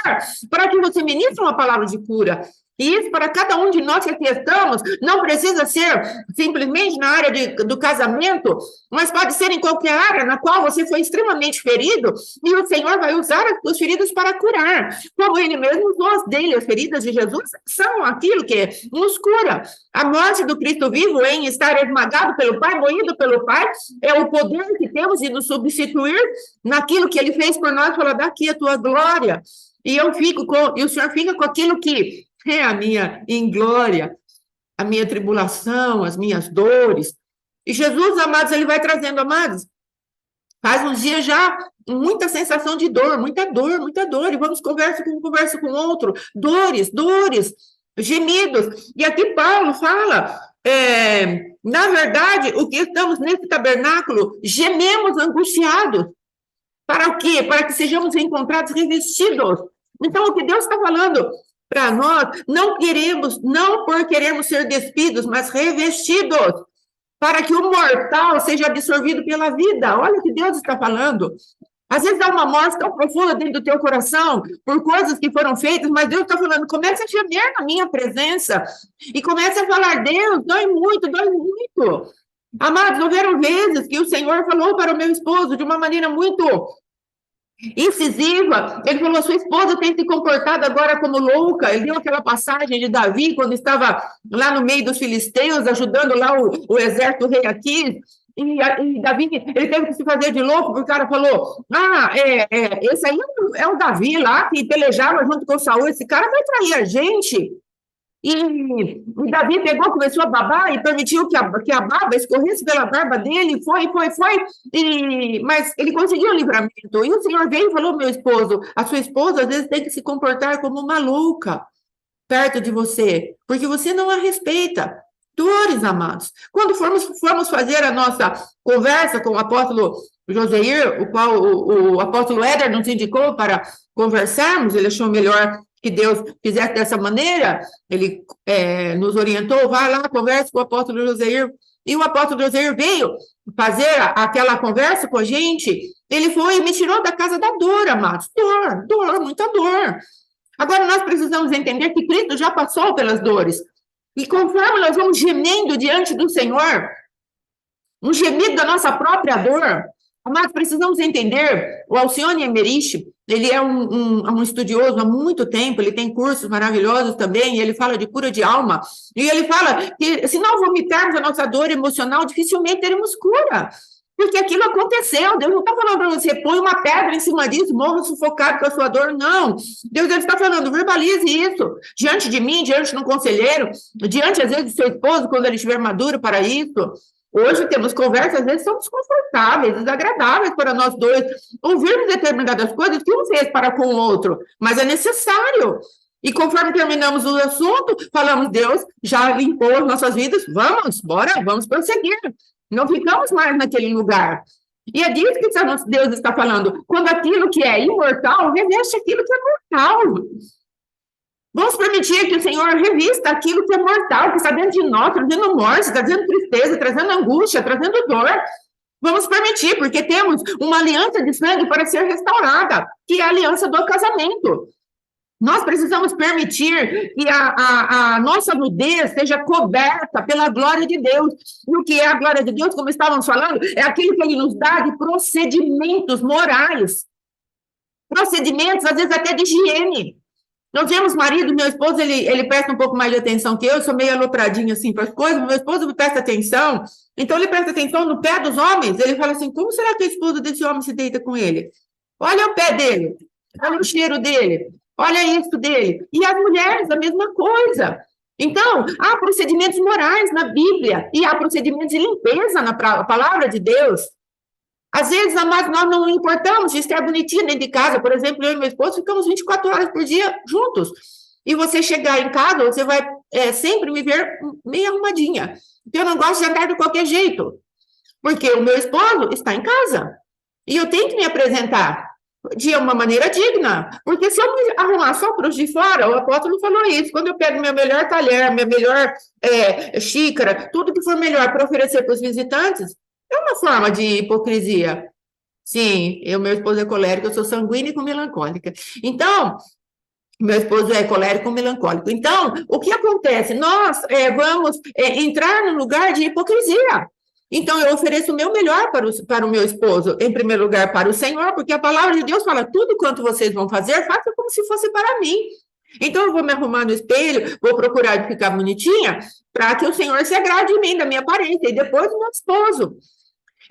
para que você ministre uma palavra de cura. E isso, para cada um de nós que aqui estamos, não precisa ser simplesmente na área do casamento, mas pode ser em qualquer área na qual você foi extremamente ferido, e o Senhor vai usar as suas feridas para curar. Como Ele mesmo usou as dele, as feridas de Jesus, são aquilo que nos cura. A morte do Cristo vivo em estar esmagado pelo Pai, moído pelo Pai, é o poder que temos de nos substituir naquilo que Ele fez por nós, falar, daqui a tua glória. E o Senhor fica com aquilo que é a minha inglória, a minha tribulação, as minhas dores. E Jesus, amados, Ele vai trazendo, amados, faz uns dias já muita sensação de dor, muita dor, muita dor, e vamos conversa com outro, dores, gemidos. E aqui Paulo fala, na verdade, o que estamos nesse tabernáculo, gememos angustiados. Para o quê? Para que sejamos encontrados revestidos. Então, o que Deus está falando para nós, não por querermos ser despidos, mas revestidos. para que o mortal seja absorvido pela vida. Olha o que Deus está falando. Às vezes dá uma morte tão profunda dentro do teu coração por coisas que foram feitas, mas Deus está falando, comece a gemer na minha presença e comece a falar, Deus, dói muito, dói muito. Amados, houveram vezes que o Senhor falou para o meu esposo de uma maneira muito incisiva. Ele falou, sua esposa tem se comportado agora como louca. Ele deu aquela passagem de Davi, quando estava lá no meio dos filisteus, ajudando lá o exército rei Aquis. E Davi, ele teve que se fazer de louco, porque o cara falou, esse aí é o Davi lá, que pelejava junto com Saul, esse cara vai trair a gente. E Davi pegou, começou a babar e permitiu que a baba escorresse pela barba dele, foi, mas ele conseguiu o livramento. E o Senhor veio e falou, meu esposo, a sua esposa às vezes tem que se comportar como uma louca perto de você, porque você não a respeita. Dores, amados. Quando formos fazer a nossa conversa com o apóstolo Joseir, o qual o apóstolo Éder nos indicou para conversarmos, ele achou melhor que Deus fizesse dessa maneira, ele nos orientou, vai lá, converse com o apóstolo Joseir, e o apóstolo Joseir veio fazer aquela conversa com a gente, ele foi e me tirou da casa da dor, amados, dor, muita dor. Agora nós precisamos entender que Cristo já passou pelas dores, e conforme nós vamos gemendo diante do Senhor, um gemido da nossa própria dor, mas precisamos entender, o Alcione Emerich, ele é um estudioso há muito tempo, ele tem cursos maravilhosos também, e ele fala de cura de alma, e ele fala que se não vomitarmos a nossa dor emocional, dificilmente teremos cura, porque aquilo aconteceu. Deus não está falando para você, põe uma pedra em cima disso, morra sufocado com a sua dor, não. Deus está falando, verbalize isso, diante de mim, diante de um conselheiro, diante, às vezes, do seu esposo, quando ele estiver maduro para isso. Hoje temos conversas, às vezes são desconfortáveis, desagradáveis para nós dois, ouvirmos determinadas coisas que um fez para com o outro, mas é necessário. E conforme terminamos o assunto, falamos, Deus já limpou as nossas vidas, vamos prosseguir. Não ficamos mais naquele lugar. E é disso que Deus está falando. Quando aquilo que é imortal reveste aquilo que é mortal. Vamos permitir que o Senhor revista aquilo que é mortal, que está dentro de nós, trazendo morte, trazendo tristeza, trazendo angústia, trazendo dor. Vamos permitir, porque temos uma aliança de sangue para ser restaurada, que é a aliança do casamento. Nós precisamos permitir que a nossa nudez seja coberta pela glória de Deus. E o que é a glória de Deus, como estávamos falando, é aquilo que Ele nos dá de procedimentos morais. Procedimentos, às vezes, até de higiene. Nós temos marido, meu esposo, ele presta um pouco mais de atenção que eu sou meio alopradinho assim para as coisas, meu esposo presta atenção, então ele presta atenção no pé dos homens, ele fala assim, como será que a esposa desse homem se deita com ele? Olha o pé dele, olha o cheiro dele, olha isso dele. E as mulheres, a mesma coisa. Então, há procedimentos morais na Bíblia, e há procedimentos de limpeza na palavra de Deus. Às vezes, nós não importamos de estar bonitinho dentro de casa. Por exemplo, eu e meu esposo ficamos 24 horas por dia juntos. E você chegar em casa, você vai sempre me ver meio arrumadinha. Porque eu não gosto de andar de qualquer jeito. Porque o meu esposo está em casa. E eu tenho que me apresentar de uma maneira digna. Porque se eu me arrumar só para os de fora, o apóstolo falou isso, quando eu pego meu melhor talher, minha melhor xícara, tudo que for melhor para oferecer para os visitantes, é uma forma de hipocrisia. Sim, meu esposo é colérico, eu sou sanguínea e melancólica. Então, meu esposo é colérico e melancólico. Então, o que acontece? Nós vamos entrar no lugar de hipocrisia. Então, eu ofereço o meu melhor para o meu esposo, em primeiro lugar para o Senhor, porque a palavra de Deus fala, tudo quanto vocês vão fazer, façam como se fosse para mim. Então, eu vou me arrumar no espelho, vou procurar ficar bonitinha, para que o Senhor se agrade de mim, da minha aparência, e depois do meu esposo.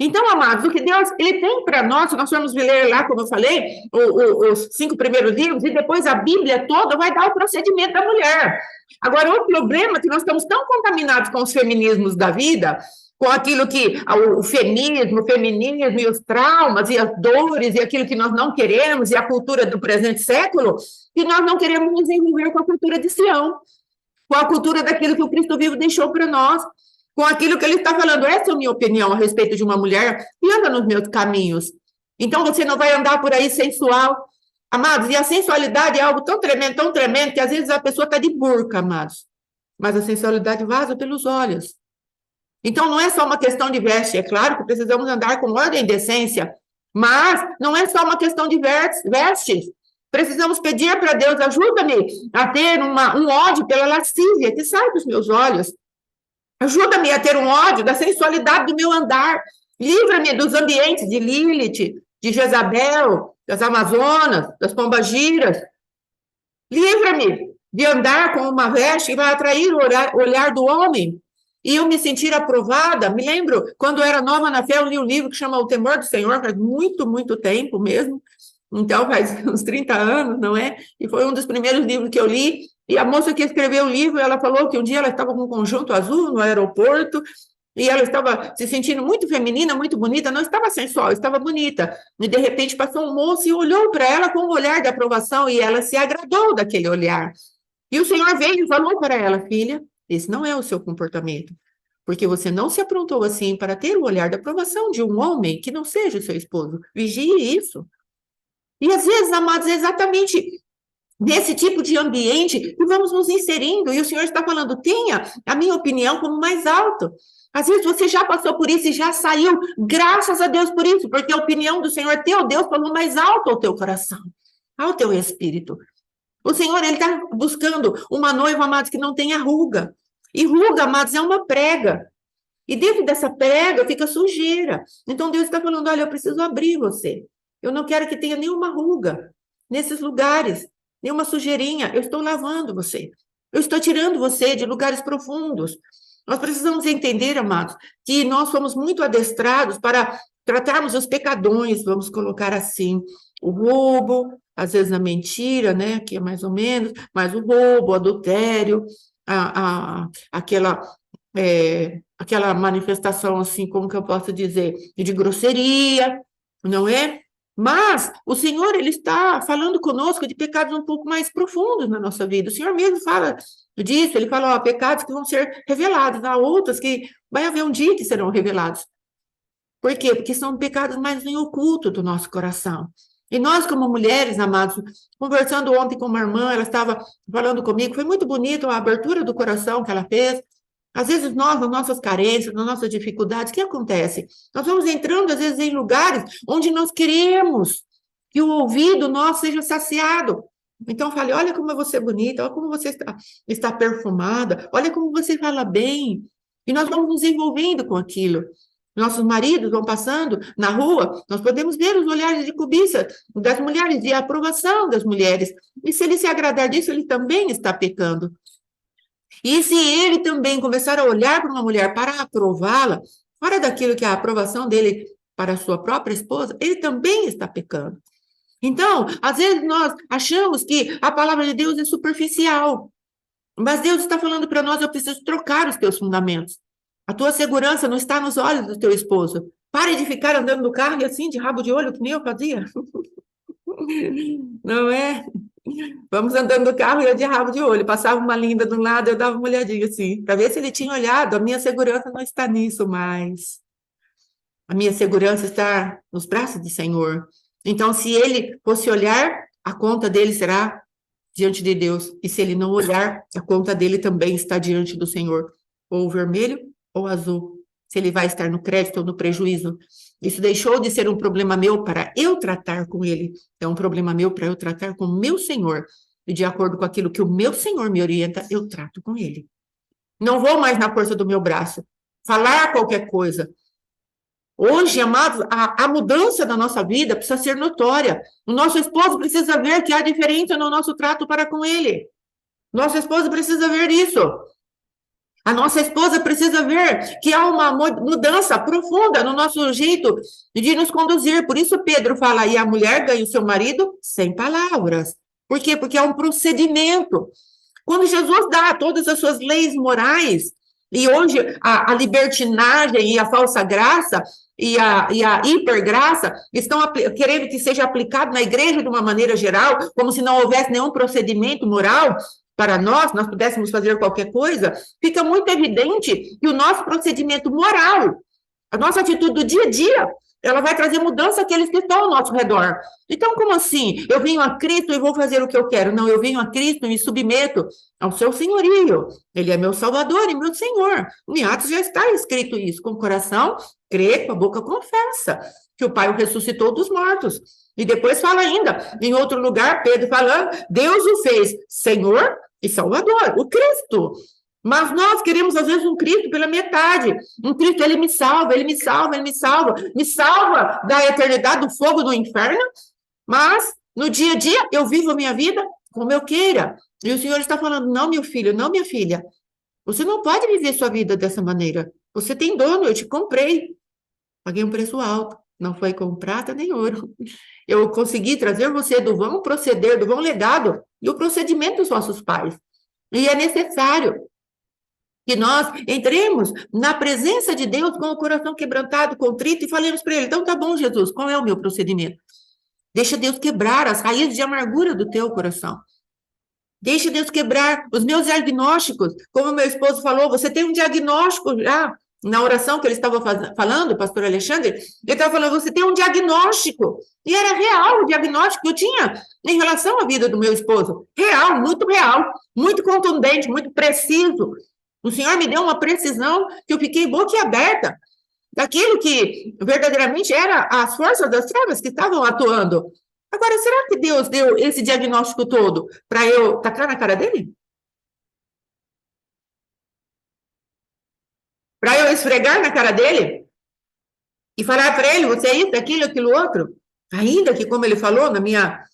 Então, amados, o que Deus ele tem para nós vamos ler lá, como eu falei, os 5 primeiros livros, e depois a Bíblia toda vai dar o procedimento da mulher. Agora, o problema é que nós estamos tão contaminados com os feminismos da vida, com aquilo que o feminismo e os traumas, e as dores, e aquilo que nós não queremos, e a cultura do presente século, que nós não queremos nos envolver com a cultura de Sião, com a cultura daquilo que o Cristo vivo deixou para nós, com aquilo que ele está falando. Essa é a minha opinião a respeito de uma mulher que anda nos meus caminhos. Então, você não vai andar por aí sensual. Amados, e a sensualidade é algo tão tremendo, que às vezes a pessoa está de burca, amados. Mas a sensualidade vaza pelos olhos. Então, não é só uma questão de veste. É claro que precisamos andar com ordem e decência, mas não é só uma questão de vestes. Precisamos pedir para Deus, ajuda-me a ter um ódio pela lascívia que sai dos meus olhos. Ajuda-me a ter um ódio da sensualidade do meu andar. Livra-me dos ambientes de Lilith, de Jezabel, das Amazonas, das pombagiras. Livra-me de andar com uma veste que vai atrair o olhar do homem e eu me sentir aprovada. Me lembro, quando eu era nova na fé, eu li um livro que chama O Temor do Senhor, faz muito, muito tempo mesmo. Então, faz uns 30 anos, não é? E foi um dos primeiros livros que eu li. E a moça que escreveu o livro, ela falou que um dia ela estava com um conjunto azul no aeroporto e ela estava se sentindo muito feminina, muito bonita, não estava sensual, estava bonita. E, de repente, passou um moço e olhou para ela com um olhar de aprovação e ela se agradou daquele olhar. E o Senhor veio e falou para ela, filha, esse não é o seu comportamento, porque você não se aprontou assim para ter o olhar de aprovação de um homem que não seja o seu esposo. Vigie isso. E, às vezes, amados, é exatamente nesse tipo de ambiente que vamos nos inserindo, e o Senhor está falando, tenha a minha opinião como mais alto. Às vezes você já passou por isso e já saiu, graças a Deus por isso, porque a opinião do Senhor, teu Deus, falou mais alto ao teu coração, ao teu espírito. O Senhor, Ele está buscando uma noiva, amados, que não tenha ruga. E ruga, amados, é uma prega. E dentro dessa prega fica sujeira. Então Deus está falando, olha, eu preciso abrir você. Eu não quero que tenha nenhuma ruga nesses lugares, nenhuma sujeirinha. Eu estou lavando você. Eu estou tirando você de lugares profundos. Nós precisamos entender, amados, que nós somos muito adestrados para tratarmos os pecadões, vamos colocar assim, o roubo, às vezes a mentira, né, que é mais ou menos, mas o roubo, o adultério, aquela manifestação, assim, como que eu posso dizer, de grosseria, não é? Mas o Senhor, Ele está falando conosco de pecados um pouco mais profundos na nossa vida. O Senhor mesmo fala disso, Ele fala, ó, pecados que vão ser revelados, há outros que vai haver um dia que serão revelados. Por quê? Porque são pecados mais em oculto do nosso coração. E nós, como mulheres, amados, conversando ontem com uma irmã, ela estava falando comigo, foi muito bonito a abertura do coração que ela fez. Às vezes nós, nas nossas carências, nas nossas dificuldades, o que acontece? Nós vamos entrando, às vezes, em lugares onde nós queremos que o ouvido nosso seja saciado. Então, eu falei, olha como você é bonita, olha como você está perfumada, olha como você fala bem. E nós vamos nos envolvendo com aquilo. Nossos maridos vão passando na rua, nós podemos ver os olhares de cobiça das mulheres, de aprovação das mulheres. E se ele se agradar disso, ele também está pecando. E se ele também começar a olhar para uma mulher para aprová-la, fora daquilo que é a aprovação dele para a sua própria esposa, ele também está pecando. Então, às vezes nós achamos que a palavra de Deus é superficial, mas Deus está falando para nós, eu preciso trocar os teus fundamentos. A tua segurança não está nos olhos do teu esposo. Pare de ficar andando no carro e assim, de rabo de olho, que nem eu fazia. Não é? Vamos andando no carro e eu de rabo de olho. Passava uma linda de um lado, eu dava uma olhadinha assim, para ver se ele tinha olhado. A minha segurança não está nisso mais. A minha segurança está nos braços do Senhor. Então, se ele fosse olhar, a conta dele será diante de Deus. E se ele não olhar, a conta dele também está diante do Senhor. Ou vermelho ou azul. Se ele vai estar no crédito ou no prejuízo. Isso deixou de ser um problema meu para eu tratar com ele. É um problema meu para eu tratar com o meu Senhor. E de acordo com aquilo que o meu Senhor me orienta, eu trato com ele. Não vou mais na força do meu braço. Falar qualquer coisa. Hoje, amados, a mudança da nossa vida precisa ser notória. O nosso esposo precisa ver que há diferença no nosso trato para com ele. Nosso esposo precisa ver isso. A nossa esposa precisa ver que há uma mudança profunda no nosso jeito de nos conduzir. Por isso Pedro fala, e a mulher ganha o seu marido sem palavras. Por quê? Porque é um procedimento. Quando Jesus dá todas as suas leis morais, e hoje a libertinagem e a falsa graça e a hipergraça estão querendo que seja aplicado na igreja de uma maneira geral, como se não houvesse nenhum procedimento moral, para nós pudéssemos fazer qualquer coisa, fica muito evidente que o nosso procedimento moral, a nossa atitude do dia a dia, ela vai trazer mudança àqueles que estão ao nosso redor. Então, como assim? Eu venho a Cristo e vou fazer o que eu quero. Não, eu venho a Cristo e me submeto ao seu senhorio. Ele é meu Salvador e meu Senhor. Em Atos já está escrito isso. Com o coração, crê, com a boca confessa que o Pai o ressuscitou dos mortos. E depois fala ainda, em outro lugar, Pedro falando, Deus o fez Senhor e Salvador, o Cristo. Mas nós queremos, às vezes, um Cristo pela metade. Um Cristo, ele me salva, ele me salva, ele me salva. Me salva da eternidade, do fogo do inferno. Mas, no dia a dia, eu vivo a minha vida como eu queira. E o Senhor está falando, não, meu filho, não, minha filha. Você não pode viver sua vida dessa maneira. Você tem dono, eu te comprei. Paguei um preço alto. Não foi com prata nem ouro. Eu consegui trazer você do vão proceder, do vão legado, e o procedimento dos nossos pais. E é necessário que nós entremos na presença de Deus com o coração quebrantado, contrito, e falemos para ele, então tá bom, Jesus, qual é o meu procedimento? Deixa Deus quebrar as raízes de amargura do teu coração. Deixa Deus quebrar os meus diagnósticos. Como meu esposo falou, você tem um diagnóstico já. Na oração que ele estava falando, o pastor Alexandre, ele estava falando, você tem um diagnóstico. E era real o diagnóstico que eu tinha em relação à vida do meu esposo. Real, muito contundente, muito preciso. O Senhor me deu uma precisão que eu fiquei boquiaberta daquilo que verdadeiramente era as forças das trevas que estavam atuando. Agora, será que Deus deu esse diagnóstico todo para eu tacar na cara dele? Para eu esfregar na cara dele? E falar para ele, você é isso, aquilo, aquilo outro? Ainda que, como ele falou, na minha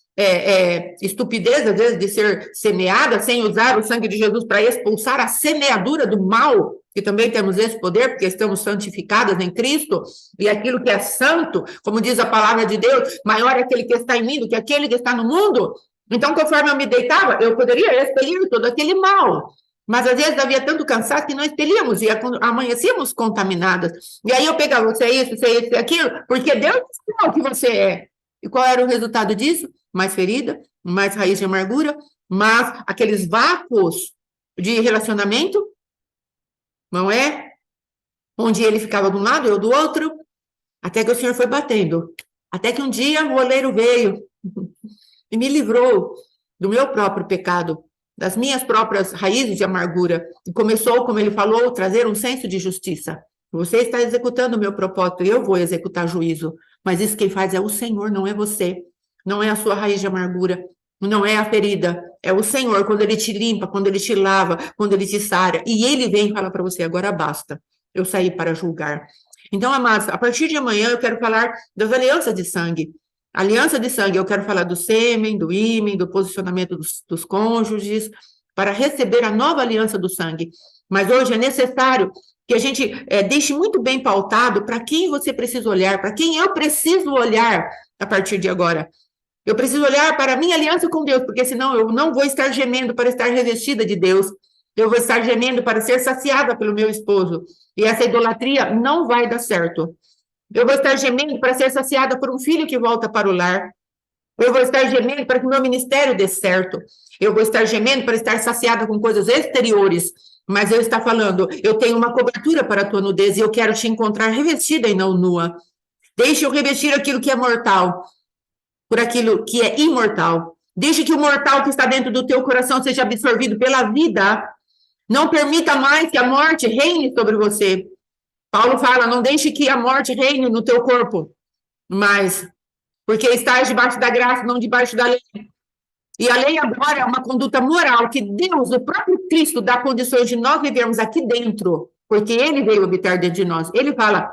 estupidez, às vezes, de ser semeada, sem usar o sangue de Jesus para expulsar a semeadura do mal, que também temos esse poder, porque estamos santificadas em Cristo, e aquilo que é santo, como diz a palavra de Deus, maior é aquele que está em mim do que aquele que está no mundo. Então, conforme eu me deitava, eu poderia expelir todo aquele mal. Mas, às vezes, havia tanto cansaço que nós expelíamos e amanhecíamos contaminadas. E aí eu pegava, você é isso, você é isso, aquilo, porque Deus sabe o que você é. E qual era o resultado disso? Mais ferida, mais raiz de amargura, mais aqueles vácuos de relacionamento, não é? Onde ele ficava de um lado, eu do outro, até que o Senhor foi batendo. Até que um dia o oleiro veio e me livrou do meu próprio pecado, das minhas próprias raízes de amargura, e começou, como ele falou, trazer um senso de justiça. Você está executando o meu propósito, e eu vou executar juízo, mas isso quem faz é o Senhor, não é você, não é a sua raiz de amargura, não é a ferida, é o Senhor, quando ele te limpa, quando ele te lava, quando ele te sara, e ele vem e fala para você, agora basta, eu saí para julgar. Então, amados, a partir de amanhã eu quero falar das alianças de sangue. Aliança de sangue, eu quero falar do sêmen, do ímen, do posicionamento dos cônjuges, para receber a nova aliança do sangue. Mas hoje é necessário que a gente deixe muito bem pautado para quem você precisa olhar, para quem eu preciso olhar a partir de agora. Eu preciso olhar para a minha aliança com Deus, porque senão eu não vou estar gemendo para estar revestida de Deus. Eu vou estar gemendo para ser saciada pelo meu esposo. E essa idolatria não vai dar certo. Eu vou estar gemendo para ser saciada por um filho que volta para o lar. Eu vou estar gemendo para que o meu ministério dê certo. Eu vou estar gemendo para estar saciada com coisas exteriores. Mas eu estou falando, eu tenho uma cobertura para a tua nudez e eu quero te encontrar revestida e não nua. Deixe eu revestir aquilo que é mortal por aquilo que é imortal. Deixe que o mortal que está dentro do teu coração seja absorvido pela vida. Não permita mais que a morte reine sobre você. Paulo fala, não deixe que a morte reine no teu corpo, mas porque estás debaixo da graça, não debaixo da lei. E a lei agora é uma conduta moral que Deus, o próprio Cristo, dá condições de nós vivermos aqui dentro, porque ele veio habitar dentro de nós. Ele fala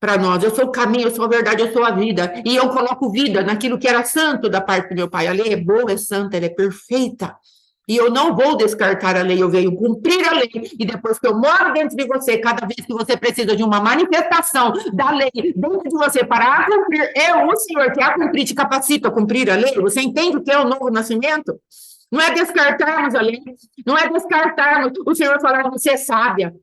para nós, eu sou o caminho, eu sou a verdade, eu sou a vida, e eu coloco vida naquilo que era santo da parte do meu Pai. A lei é boa, é santa, ela é perfeita. E eu não vou descartar a lei, eu venho cumprir a lei. E depois que eu moro dentro de você, cada vez que você precisa de uma manifestação da lei dentro de você para a cumprir, o Senhor que a cumprir te capacita a cumprir a lei. Você entende o que é o novo nascimento? Não é descartarmos a lei, não é descartarmos o Senhor falar, você é sábia.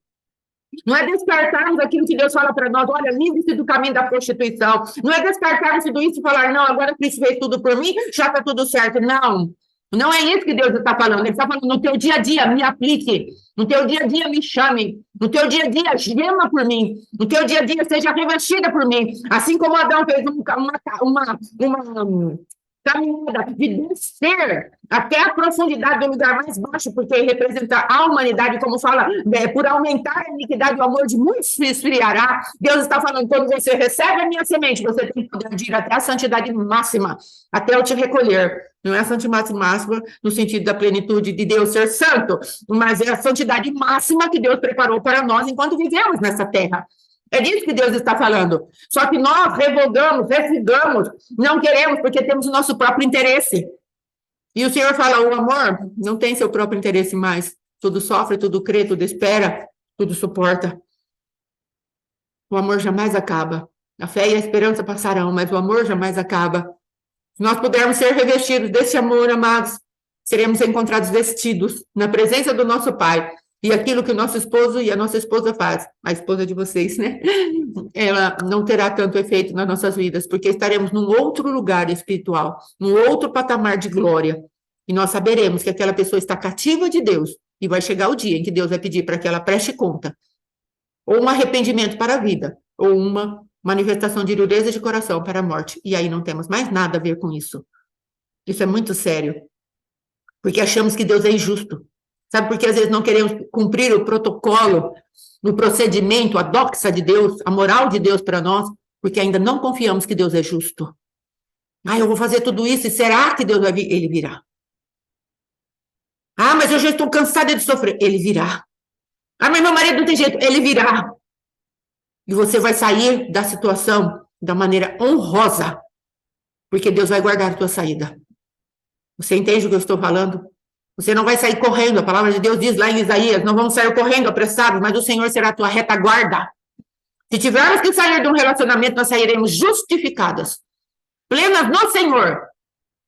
Não é descartarmos aquilo que Deus fala para nós, olha, livre-se do caminho da prostituição. Não é descartarmos tudo isso e falar, não, agora Cristo fez tudo por mim, já está tudo certo. Não. Não é isso que Deus está falando. Ele está falando, no teu dia a dia, me aplique. No teu dia a dia, me chame. No teu dia a dia, gema por mim. No teu dia a dia, seja revestida por mim. Assim como Adão fez uma caminhada de descer até a profundidade do lugar mais baixo, porque representa a humanidade, como fala, por aumentar a iniquidade, o amor de muitos se esfriará. Deus está falando, quando você recebe a minha semente, você tem poder de ir até a santidade máxima, até eu te recolher. Não é a santidade máxima no sentido da plenitude de Deus ser santo, mas é a santidade máxima que Deus preparou para nós enquanto vivemos nessa terra. É disso que Deus está falando. Só que nós revogamos, refugamos, não queremos porque temos o nosso próprio interesse. E o Senhor fala, o amor não tem seu próprio interesse mais. Tudo sofre, tudo crê, tudo espera, tudo suporta. O amor jamais acaba. A fé e a esperança passarão, mas o amor jamais acaba. Se nós pudermos ser revestidos desse amor, amados, seremos encontrados vestidos na presença do nosso Pai. E aquilo que o nosso esposo e a nossa esposa faz, a esposa de vocês, né? Ela não terá tanto efeito nas nossas vidas, porque estaremos num outro lugar espiritual, num outro patamar de glória. E nós saberemos que aquela pessoa está cativa de Deus, e vai chegar o dia em que Deus vai pedir para que ela preste conta. Ou um arrependimento para a vida, ou uma manifestação de dureza de coração para a morte. E aí não temos mais nada a ver com isso. Isso é muito sério. Porque achamos que Deus é injusto. Sabe por que às vezes não queremos cumprir o protocolo, o procedimento, a doxa de Deus, a moral de Deus para nós? Porque ainda não confiamos que Deus é justo. Ah, eu vou fazer tudo isso e será que Deus vai vir? Ele virá. Ah, mas eu já estou cansada de sofrer. Ele virá. Ah, mas meu marido não tem jeito. Ele virá. E você vai sair da situação da maneira honrosa, porque Deus vai guardar a tua saída. Você entende o que eu estou falando? Você não vai sair correndo. A palavra de Deus diz lá em Isaías, não vamos sair correndo apressados, mas o Senhor será a tua retaguarda. Se tivermos que sair de um relacionamento, nós sairemos justificadas, plenas no Senhor,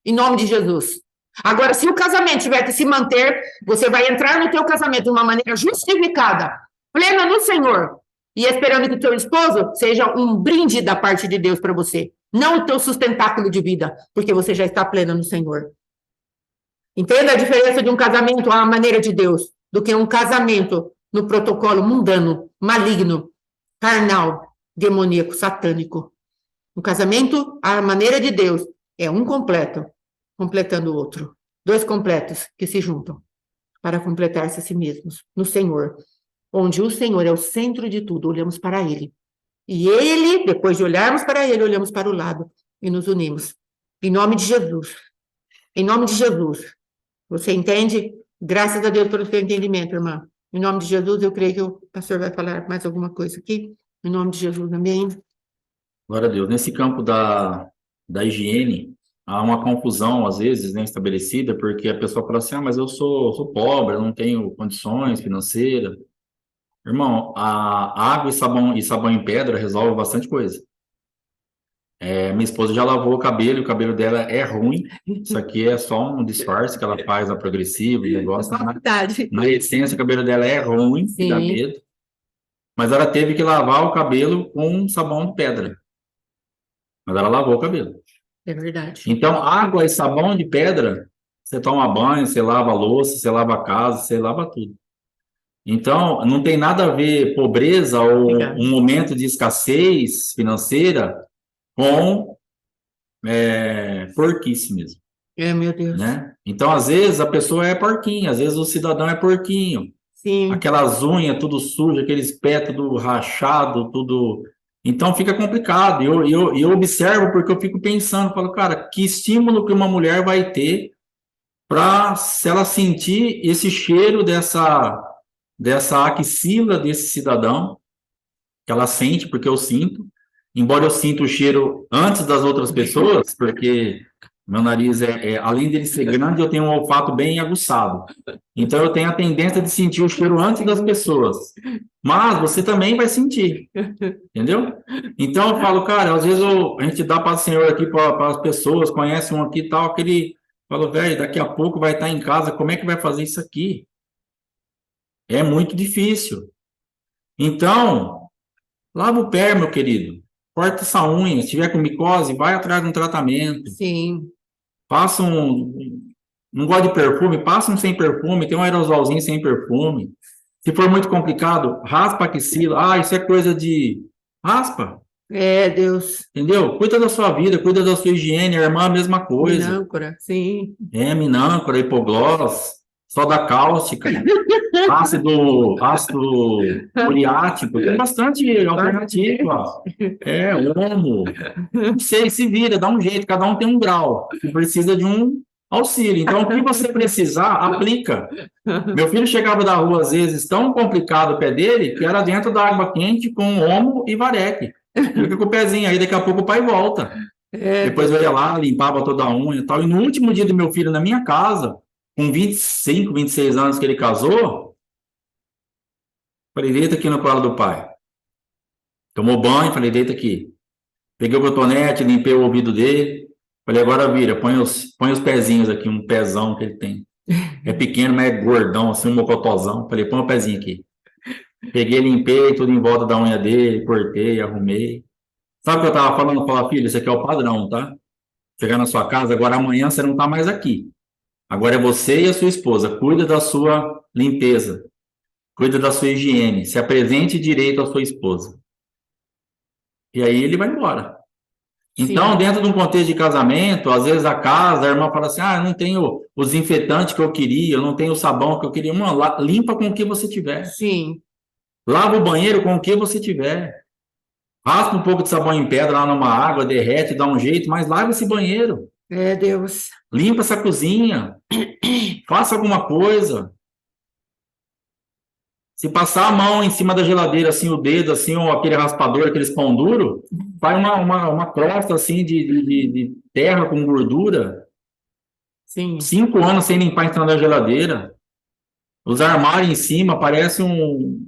em nome de Jesus. Agora, se o casamento tiver que se manter, você vai entrar no teu casamento de uma maneira justificada, plena no Senhor, e esperando que o teu esposo seja um brinde da parte de Deus para você, não o teu sustentáculo de vida, porque você já está plena no Senhor. Entenda a diferença de um casamento à maneira de Deus, do que um casamento no protocolo mundano, maligno, carnal, demoníaco, satânico. Um casamento à maneira de Deus é um completo, completando o outro. Dois completos que se juntam para completar-se a si mesmos no Senhor, onde o Senhor é o centro de tudo, olhamos para Ele. E Ele, depois de olharmos para Ele, olhamos para o lado e nos unimos. Em nome de Jesus. Em nome de Jesus. Você entende? Graças a Deus pelo seu entendimento, irmã. Em nome de Jesus, eu creio que o pastor vai falar mais alguma coisa aqui. Em nome de Jesus, amém. Glória a Deus. Nesse campo da higiene, há uma confusão, às vezes, né, estabelecida, porque a pessoa fala assim, ah, mas eu sou pobre, eu não tenho condições financeiras. Irmão, a água e sabão em pedra resolve bastante coisa. Minha esposa já lavou o cabelo dela é ruim. Isso aqui é só um disfarce que ela faz na progressiva, negócio. Na essência, o cabelo dela é ruim, dá medo. Mas ela teve que lavar o cabelo com sabão de pedra. Mas ela lavou o cabelo. É verdade. Então, água e sabão de pedra, você toma banho, você lava a louça, você lava a casa, você lava tudo. Então, não tem nada a ver pobreza ou um momento de escassez financeira com porquice mesmo. Meu Deus. Né? Então, às vezes, a pessoa é porquinha, às vezes o cidadão é porquinho. Sim. Aquelas unhas tudo sujas, aqueles pés tudo rachado, tudo... Então, fica complicado. Eu observo porque eu fico pensando, falo, cara, que estímulo que uma mulher vai ter para, se ela sentir esse cheiro dessa axila desse cidadão, que ela sente, porque eu sinto, embora eu sinta o cheiro antes das outras pessoas, porque meu nariz além dele ser grande, eu tenho um olfato bem aguçado. Então, eu tenho a tendência de sentir o cheiro antes das pessoas. Mas você também vai sentir, entendeu? Então, eu falo, cara, às vezes a gente dá para o Senhor aqui, para as pessoas, conhece um aqui e tal, aquele... Falo, velho, daqui a pouco vai estar em casa, como é que vai fazer isso aqui? É muito difícil. Então, lava o pé, meu querido. Corta essa unha. Se tiver com micose, vai atrás de um tratamento. Sim. Faça Não gosta de perfume? Passa um sem perfume, tem um aerosolzinho sem perfume. Se for muito complicado, raspa a axila. Ah, isso é coisa de... Raspa, É, Deus. entendeu? Cuida da sua vida, cuida da sua higiene. A irmã, a mesma coisa. Minâncora, sim. É, minâncora, hipoglós, soda cáustica, ácido muriático. Tem bastante alternativa. É, homo. Não sei, se vira, dá um jeito. Cada um tem um grau. E precisa de um auxílio. Então, o que você precisar, aplica. Meu filho chegava da rua, às vezes, tão complicado o pé dele, que era dentro da água quente com homo e vareque. Fica com o pezinho aí, daqui a pouco o pai volta. É, Depois eu ia lá, limpava toda a unha e tal. E no último dia do meu filho na minha casa, com 25, 26 anos que ele casou, falei, deita aqui no colo do pai. Tomou banho, falei, deita aqui. Peguei o cotonete, limpei o ouvido dele. Falei, agora vira, põe os pezinhos aqui, um pezão que ele tem. É pequeno, mas é gordão, assim, um mocotozão. Falei, põe o pezinho aqui. Peguei, limpei tudo em volta da unha dele, cortei, arrumei. Sabe o que eu tava falando? Falar, filho, isso aqui é o padrão, tá? Chegar na sua casa, agora amanhã você não tá mais aqui. Agora é você e a sua esposa. Cuida da sua limpeza. Cuida da sua higiene. Se apresente direito à sua esposa. E aí ele vai embora. Então, sim, dentro de um contexto de casamento, às vezes a casa, a irmã fala assim, ah, eu não tenho o desinfetante que eu queria, eu não tenho o sabão que eu queria. Mano, limpa com o que você tiver. sim. Lava o banheiro com o que você tiver. Raspa um pouco de sabão em pedra lá numa água, derrete, dá um jeito, mas lava esse banheiro. É, Deus. Limpa essa cozinha. Faça alguma coisa. Se passar a mão em cima da geladeira, assim, o dedo, assim, ou aquele raspador, aqueles pão duro, faz uma crosta, assim, de terra com gordura. Sim, 5 anos sem limpar entrando na geladeira. Os armários em cima parece um...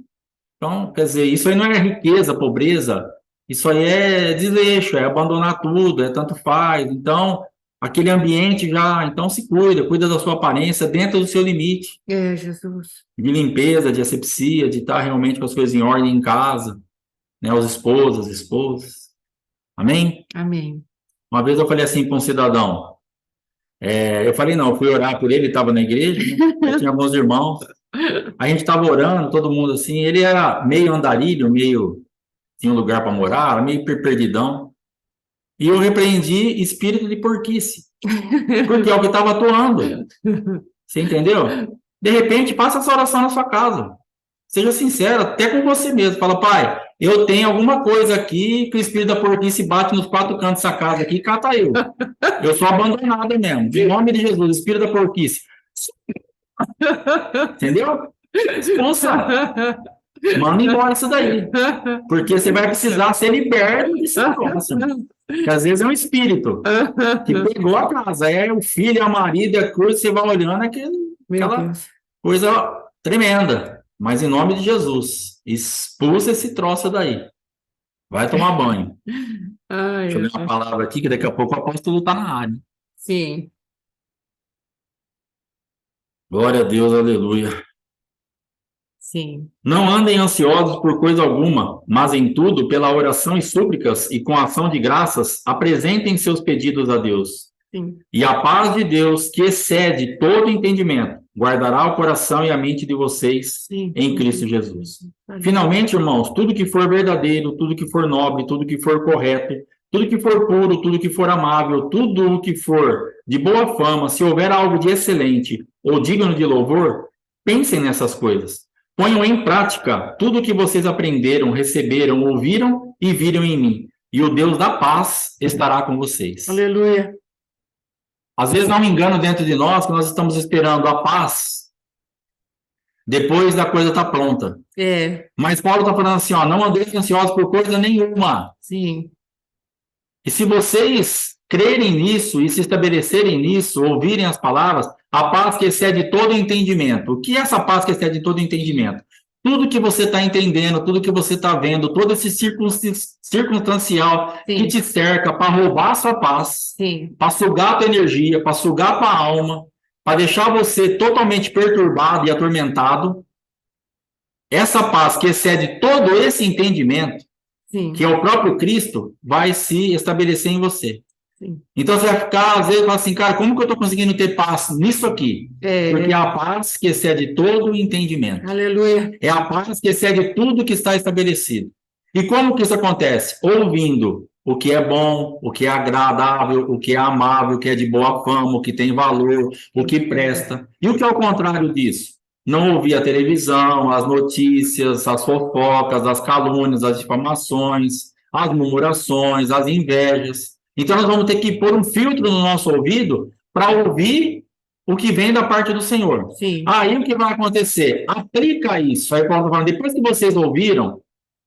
Então, quer dizer, isso aí não é riqueza, pobreza. Isso aí é desleixo, é abandonar tudo, é tanto faz. Então, aquele ambiente já... Então, se cuida da sua aparência dentro do seu limite. é, Jesus. De limpeza, de asepsia, de estar realmente com as coisas em ordem em casa, né? Os esposos, as esposas. Amém? Amém. Uma vez eu falei assim para um cidadão, eu falei não, eu fui orar por ele, estava na igreja, né? Tinha alguns irmãos, a gente estava orando, todo mundo assim, ele era meio andarilho, meio, tinha um lugar para morar, era meio perdidão, e eu repreendi espírito de porquice, porque é o que estava atuando, você entendeu? De repente, faça essa oração na sua casa. Seja sincero, até com você mesmo. Fala, pai, eu tenho alguma coisa aqui que o espírito da porquice bate nos 4 cantos dessa casa aqui e cata eu. Eu sou abandonado mesmo. Em nome de Jesus, espírito da porquice. Entendeu? Expulsa. Manda embora isso daí. Porque você vai precisar ser liberto desse negócio. Que às vezes é um espírito que pegou a casa. É o filho, a marido, a cruz, você vai olhando Meu aquela Deus. coisa tremenda. Mas em nome de Jesus, expulsa esse troço daí. Vai tomar banho. Ai, Deixa eu ler uma palavra aqui, que daqui a pouco o apóstolo está na área. sim, Glória a Deus, aleluia. sim, Não andem ansiosos por coisa alguma, mas em tudo, pela oração e súplicas e com ação de graças, apresentem seus pedidos a Deus. sim, E a paz de Deus, que excede todo entendimento, guardará o coração e a mente de vocês sim. em Cristo Jesus. Finalmente, irmãos, tudo que for verdadeiro, tudo que for nobre, tudo que for correto, tudo que for puro, tudo que for amável, tudo que for de boa fama, se houver algo de excelente ou digno de louvor, pensem nessas coisas. Ponham em prática tudo o que vocês aprenderam, receberam, ouviram e viram em mim. E o Deus da paz estará com vocês. Aleluia. Às vezes há um engano dentro de nós que nós estamos esperando a paz depois da coisa estar pronta. É, Mas Paulo está falando assim, ó, não andeis ansiosos por coisa nenhuma. sim, E se vocês crerem nisso e se estabelecerem nisso, ouvirem as palavras, a paz que excede todo entendimento. O que é essa paz que excede todo entendimento? Tudo que você está entendendo, tudo que você está vendo, todo esse circunstancial que sim, te cerca para roubar a sua paz, sim, para sugar a tua energia, para sugar a tua alma, para deixar você totalmente perturbado e atormentado, essa paz que excede todo esse entendimento, sim, que é o próprio Cristo, vai se estabelecer em você. Sim. Então você vai ficar, às vezes, fala assim, cara, como que eu estou conseguindo ter paz nisso aqui? Porque é a paz que excede todo o entendimento. Aleluia. É a paz que excede tudo que está estabelecido. E como que isso acontece? Ouvindo o que é bom, o que é agradável, o que é amável, o que é de boa fama, o que tem valor, o que presta. E o que é o contrário disso? Não ouvir a televisão, as notícias, as fofocas, as calúnias, as difamações, as murmurações, as invejas. Então nós vamos ter que pôr um filtro no nosso ouvido para ouvir o que vem da parte do Senhor. Sim. Aí o que vai acontecer? Aplica isso. Aí Paulo está falando, depois que vocês ouviram,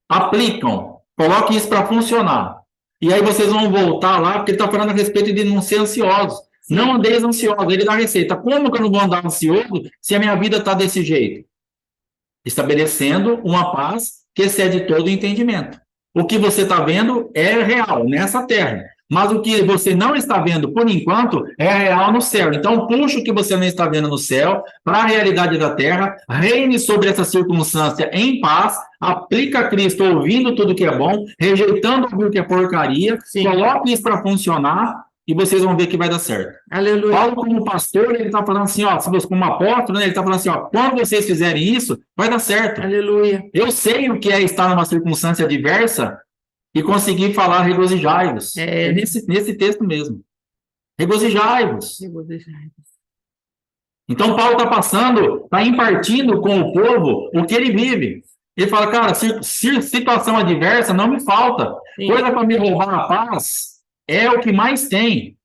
aplicam, coloquem isso para funcionar. E aí vocês vão voltar lá, porque ele está falando a respeito de não ser ansiosos. Sim. Não andeis ansiosos, ele dá a receita. Como que eu não vou andar ansioso se a minha vida está desse jeito? Estabelecendo uma paz que excede todo o entendimento. O que você está vendo é real nessa terra. Mas o que você não está vendo, por enquanto, é real no céu. Então, puxa o que você não está vendo no céu para a realidade da terra, reine sobre essa circunstância em paz, aplica Cristo ouvindo tudo que é bom, rejeitando ouvir o que é porcaria, sim, coloque isso para funcionar e vocês vão ver que vai dar certo. Aleluia. Paulo, como pastor, ele está falando assim, ó, se você, como apóstolo, né, ele está falando assim, ó, quando vocês fizerem isso, vai dar certo. Aleluia. Eu sei o que é estar numa circunstância adversa e conseguir falar regozijai-vos. É nesse texto mesmo. Regozijai-vos. Regozijai-vos. Então, Paulo está passando, está impartindo com o povo o que ele vive. Ele fala, cara, situação adversa não me falta. Sim. Coisa para me roubar a paz é o que mais tem.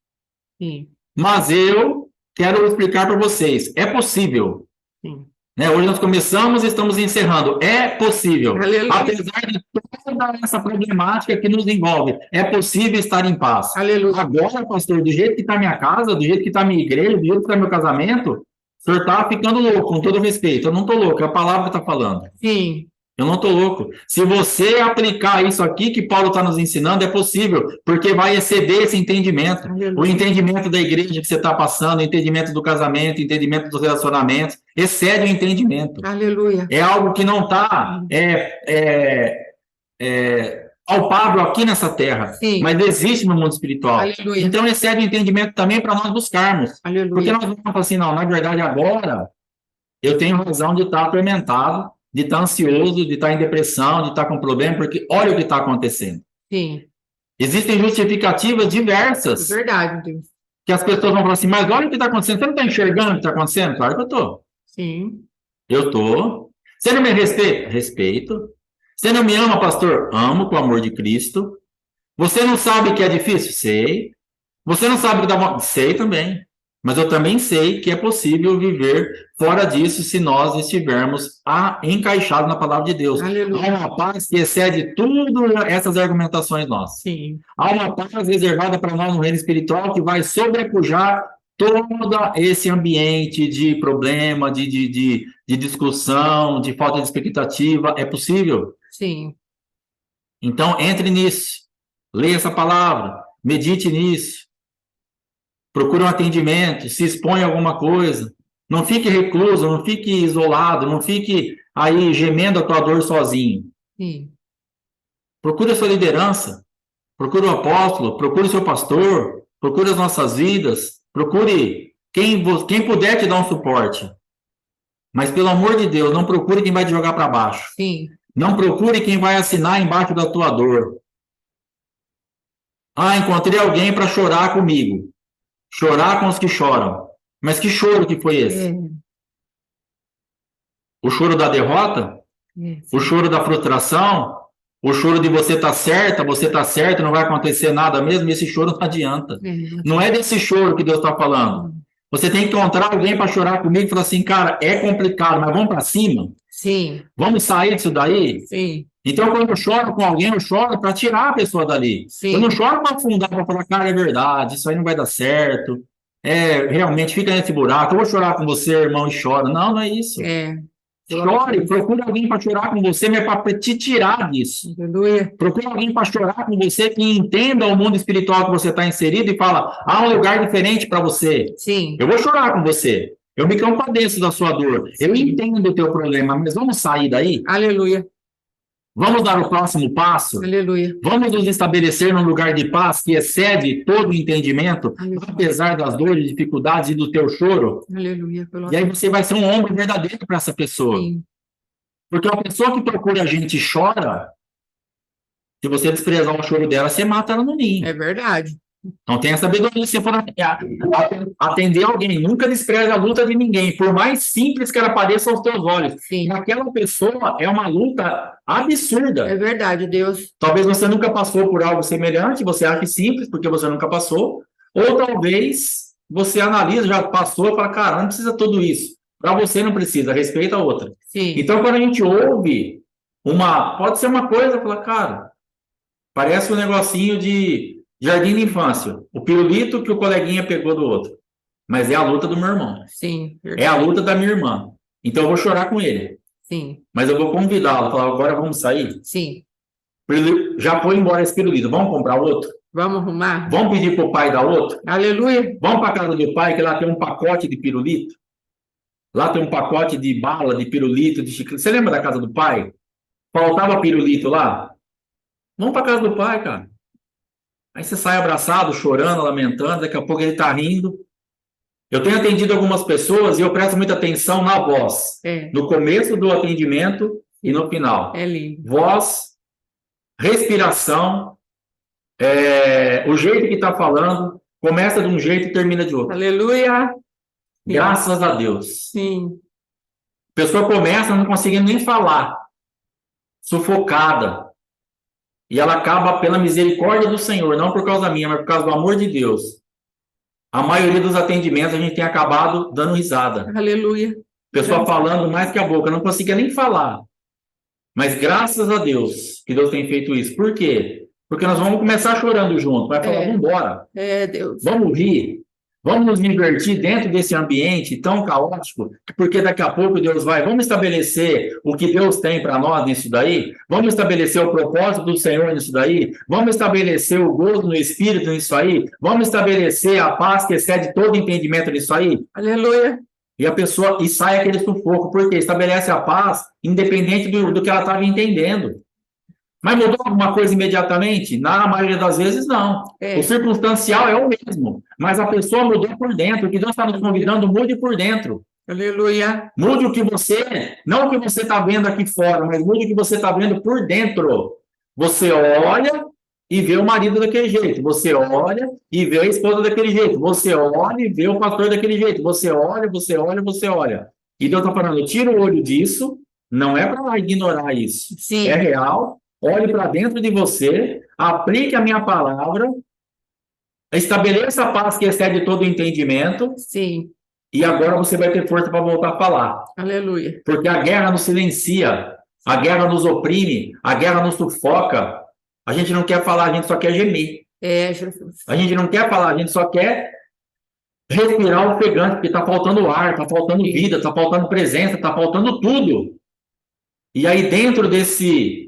Sim. Mas eu quero explicar para vocês. É possível. Sim. Né? Hoje nós começamos e estamos encerrando. É possível. Aleluia. Apesar de toda essa problemática que nos envolve, é possível estar em paz. Aleluia. Agora, pastor, do jeito que está minha casa, do jeito que está minha igreja, do jeito que está meu casamento, o senhor está ficando louco, com todo respeito. Eu não estou louco, é a palavra que está falando. Sim. Eu não estou louco. Se você aplicar isso aqui que Paulo está nos ensinando, é possível, porque vai exceder esse entendimento. Aleluia. O entendimento da igreja que você está passando, o entendimento do casamento, o entendimento dos relacionamentos, excede o entendimento. Aleluia. É algo que não está palpável aqui nessa terra, sim, mas existe no mundo espiritual. Aleluia. Então excede o entendimento também para nós buscarmos. Aleluia. Porque nós vamos falar assim, não, na verdade agora eu tenho razão de estar atormentado, de estar ansioso, de estar em depressão, de estar com problema, porque olha o que está acontecendo. Sim. Existem justificativas diversas. Verdade, Deus. Que as pessoas vão falar assim, mas olha o que está acontecendo. Você não está enxergando o que está acontecendo? Claro que eu estou. Sim. Eu estou. Você não me respeita? Respeito. Você não me ama, pastor? Amo, com o amor de Cristo. Você não sabe que é difícil? Sei. Você não sabe que dá bom? Sei também. Mas eu também sei que é possível viver fora disso se nós estivermos encaixados na palavra de Deus. Aleluia. Há uma paz que excede tudo essas argumentações nossas. Sim. Há uma paz reservada para nós no reino espiritual que vai sobrepujar todo esse ambiente de problema, de discussão, de falta de expectativa. É possível? Sim. Então, entre nisso. Leia essa palavra. Medite nisso. Procure um atendimento, se expõe a alguma coisa, não fique recluso, não fique isolado, não fique aí gemendo a tua dor sozinho. Sim. Procure a sua liderança, procure o apóstolo, procure o seu pastor, procure as nossas vidas, procure quem puder te dar um suporte. Mas, pelo amor de Deus, não procure quem vai te jogar para baixo. Sim. Não procure quem vai assinar embaixo da tua dor. Ah, encontrei alguém para chorar comigo. Chorar com os que choram. Mas que choro que foi esse? O choro da derrota? O choro da frustração? O choro de você tá certa, você tá certo, não vai acontecer nada mesmo? Esse choro não adianta. Não é desse choro que Deus está falando. Você tem que encontrar alguém para chorar comigo e falar assim, cara, é complicado, mas vamos para cima? Sim. Vamos sair disso daí? Sim. Então, quando eu choro com alguém, eu choro para tirar a pessoa dali. Sim. Eu não choro para afundar, para falar, cara, é verdade, isso aí não vai dar certo. Realmente, fica nesse buraco. Eu vou chorar com você, irmão, e chora. Não, não é isso. Chore, procure alguém para chorar com você, mas para te tirar disso. Aleluia. Procure alguém para chorar com você que entenda o mundo espiritual que você está inserido e fala, há um lugar diferente para você. Sim. Eu vou chorar com você. Eu me compadeço da sua dor. Sim. Eu entendo o teu problema, mas vamos sair daí? Aleluia. Vamos dar o próximo passo? Aleluia. Vamos nos estabelecer num lugar de paz que excede todo o entendimento, Aleluia. apesar das dores, dificuldades e do teu choro. Aleluia. E aí você vai ser um ombro verdadeiro para essa pessoa. Sim. Porque a pessoa que procura a gente e chora, se você desprezar o choro dela, você mata ela no ninho. É verdade. Não tenha sabedoria se você for atender alguém. Nunca despreze a luta de ninguém, por mais simples que ela pareça aos teus olhos. Sim. Naquela pessoa é uma luta absurda. É verdade, Deus. Talvez você nunca passou por algo semelhante, você acha simples porque você nunca passou, ou talvez você analisa, já passou e fala, cara, não precisa tudo isso. Para você não precisa, respeita a outra. Sim. Então, quando a gente ouve pode ser uma coisa, fala, cara, parece um negocinho de jardim de infância, o pirulito que o coleguinha pegou do outro, mas é a luta do meu irmão. Sim, É a luta da minha irmã. Então, eu vou chorar com ele. sim, Mas eu vou convidá-lo, falar, agora vamos sair? sim. Já foi embora esse pirulito, vamos comprar outro? Vamos arrumar? Vamos pedir para o pai dar outro? Aleluia. Vamos para a casa do pai, que lá tem um pacote de pirulito? Lá tem um pacote de bala, de pirulito, de chiclete. Você lembra da casa do pai? Faltava pirulito lá? Vamos para a casa do pai, cara. Aí você sai abraçado, chorando, lamentando, daqui a pouco ele está rindo. Eu tenho atendido algumas pessoas e eu presto muita atenção na voz. No começo do atendimento e no final. É lindo. Voz, respiração, o jeito que está falando, começa de um jeito e termina de outro. Aleluia. Graças a Deus. Sim. A pessoa começa não conseguindo nem falar, sufocada. E ela acaba pela misericórdia do Senhor, não por causa minha, mas por causa do amor de Deus. A maioria dos atendimentos a gente tem acabado dando risada. Aleluia. Pessoa falando mais que a boca, não conseguia nem falar. Mas graças a Deus que Deus tem feito isso. Por quê? Porque nós vamos começar chorando junto. Vai falar, vamos embora. Deus. Vamos rir. Vamos nos divertir dentro desse ambiente tão caótico, porque daqui a pouco Deus vamos estabelecer o que Deus tem para nós nisso daí, vamos estabelecer o propósito do Senhor nisso daí, vamos estabelecer o gozo no Espírito nisso aí, vamos estabelecer a paz que excede todo entendimento nisso aí. Aleluia. E a pessoa, e sai aquele sufoco, porque estabelece a paz independente do que ela estava entendendo. Mas mudou alguma coisa imediatamente? Na maioria das vezes, não. O circunstancial é o mesmo, mas a pessoa mudou por dentro. O que Deus está nos convidando, mude por dentro. Aleluia. Mude o que não o que você está vendo aqui fora, mas mude o que você está vendo por dentro. Você olha e vê o marido daquele jeito. Você olha e vê a esposa daquele jeito. Você olha e vê o pastor daquele jeito. Você olha, você olha, você olha. E Deus está falando, tira o olho disso, não é para ignorar isso. Sim. É real. Olhe para dentro de você, aplique a minha palavra, estabeleça a paz que excede todo o entendimento. Sim. E agora você vai ter força para voltar a falar. Aleluia. Porque a guerra nos silencia, a guerra nos oprime, a guerra nos sufoca. A gente não quer falar, a gente só quer gemer. Jesus. A gente não quer falar, a gente só quer respirar ofegante, porque está faltando ar, está faltando vida, está faltando presença, está faltando tudo. E aí dentro desse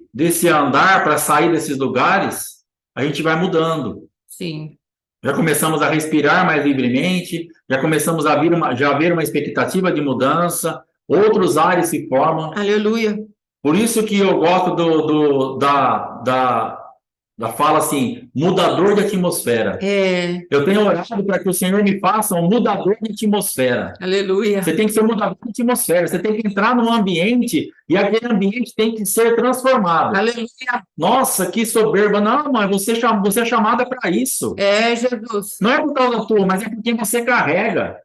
andar para sair desses lugares, a gente vai mudando. Sim. Já começamos a respirar mais livremente, já começamos a ver uma expectativa de mudança, outros ares se formam. Aleluia. Por isso que eu gosto da fala assim, mudador de atmosfera. Eu tenho orado para que o Senhor me faça um mudador de atmosfera. Aleluia. Você tem que ser um mudador de atmosfera, você tem que entrar num ambiente e aquele ambiente tem que ser transformado. Aleluia. Nossa, que soberba. Não, mãe, você é chamada para isso. Jesus. Não é por causa tua, mas é por quem você carrega.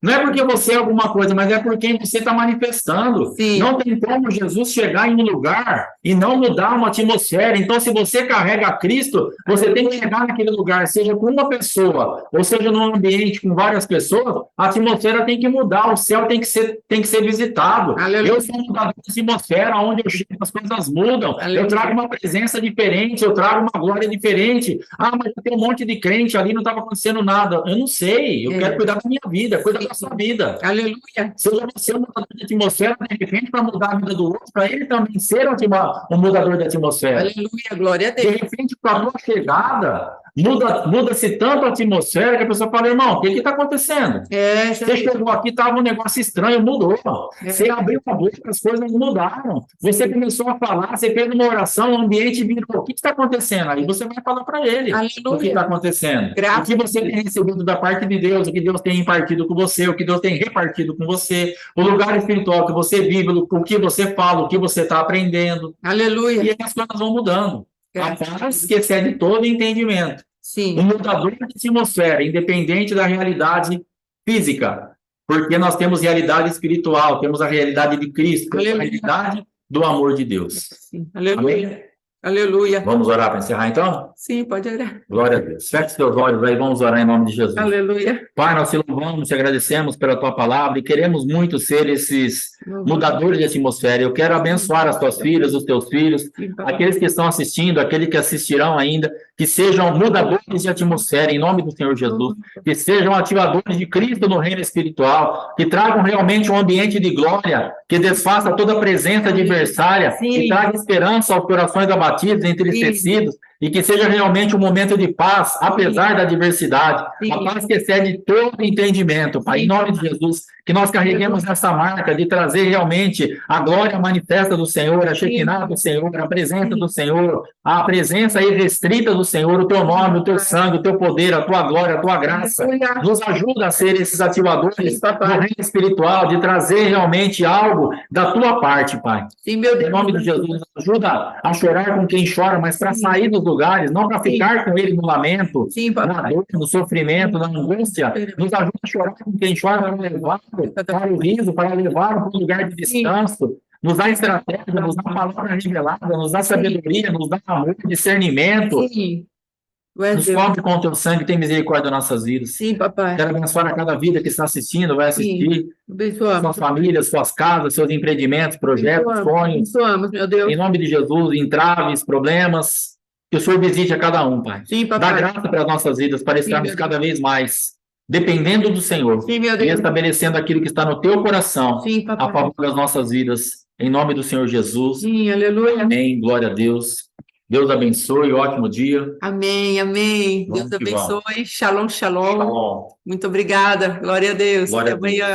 Não é porque você é alguma coisa, mas é por quem você está manifestando. Sim. Não tem como Jesus chegar em um lugar e não mudar uma atmosfera. Então, se você carrega Cristo, você tem que chegar naquele lugar, seja com uma pessoa, ou seja num ambiente com várias pessoas, a atmosfera tem que mudar, o céu tem que ser visitado. Aleluia. Eu sou um mudador de atmosfera, onde eu chego, as coisas mudam. Aleluia. Eu trago uma presença diferente, eu trago uma glória diferente. Ah, mas tem um monte de crente ali, não estava acontecendo nada. Eu não sei, eu quero cuidar da minha vida, cuidar da sua vida. Aleluia. Seja você um mudador de atmosfera, de repente, para mudar a vida do outro, para ele também ser um mudador de atmosfera. Aleluia, glória a Deus. De repente, com a tua chegada, muda-se tanto a atmosfera que a pessoa fala, irmão, o que está acontecendo? É, Você chegou aqui, estava um negócio estranho, mudou. Você abriu a boca, as coisas mudaram. Você começou a falar, você fez uma oração, o ambiente virou. O que está acontecendo? Aí você vai falar para ele o que está acontecendo. O que você tem recebido da parte de Deus, o que Deus tem impartido com você, o que Deus tem repartido com você, o lugar espiritual que você vive, o que você fala, o que você está aprendendo. Aleluia. E aí as coisas vão mudando. A paz que excede todo entendimento. Sim. Um mudador de atmosfera, independente da realidade física, porque nós temos realidade espiritual, temos a realidade de Cristo, temos a realidade do amor de Deus. Sim. Aleluia. Amém? Aleluia. Vamos orar para encerrar, então? Sim, pode orar. Glória a Deus. Feche seus olhos aí, vamos orar em nome de Jesus. Aleluia. Pai, nós te louvamos, te agradecemos pela tua palavra e queremos muito ser esses mudadores de atmosfera. Eu quero abençoar as tuas filhas, os teus filhos, aqueles que estão assistindo, aqueles que assistirão ainda, que sejam mudadores de atmosfera, em nome do Senhor Jesus, que sejam ativadores de Cristo no reino espiritual, que tragam realmente um ambiente de glória, que desfaça toda a presença adversária, que traga esperança aos corações abatidos, entristecidos, e que seja realmente um momento de paz, apesar da adversidade, a paz que excede todo entendimento, Pai, em nome de Jesus, que nós carreguemos essa marca de trazer realmente a glória manifesta do Senhor, a Shekinah do Senhor, a presença do Senhor, a presença irrestrita do Senhor, o teu nome, o teu sangue, o teu poder, a tua glória, a tua graça, nos ajuda a ser esses ativadores do reino espiritual, de trazer realmente algo da tua parte, Pai. Sim, meu Deus. Em nome de Jesus, nos ajuda a chorar com quem chora, mas para sair dos lugares, não para ficar com ele no lamento, na dor, no sofrimento, na angústia. Nos ajuda a chorar com quem chora, para levar para o riso, para levar para um lugar de descanso. Nos dá estratégia, nos dá palavra revelada, nos dá sabedoria, nos dá amor, discernimento. Sim. Nos cobre com o teu sangue, tem misericórdia das nossas vidas. Sim, papai. Quero abençoar a cada vida que está assistindo, vai assistir. Suas famílias, suas casas, seus empreendimentos, projetos, sonhos. Abençoamos, meu Deus. Em nome de Jesus, entraves, problemas, que o Senhor visite a cada um, Pai. Sim, papai. Dá graça para as nossas vidas, para estarmos cada vez mais dependendo do Senhor. Sim, meu Deus. E estabelecendo aquilo que está no teu coração. Sim, papai. A favor das nossas vidas. Em nome do Senhor Jesus. Sim, aleluia. Amém, glória a Deus. Deus abençoe, ótimo dia. Amém, amém. Deus abençoe. Shalom, shalom. Shalom. Muito obrigada. Glória a Deus. Até amanhã.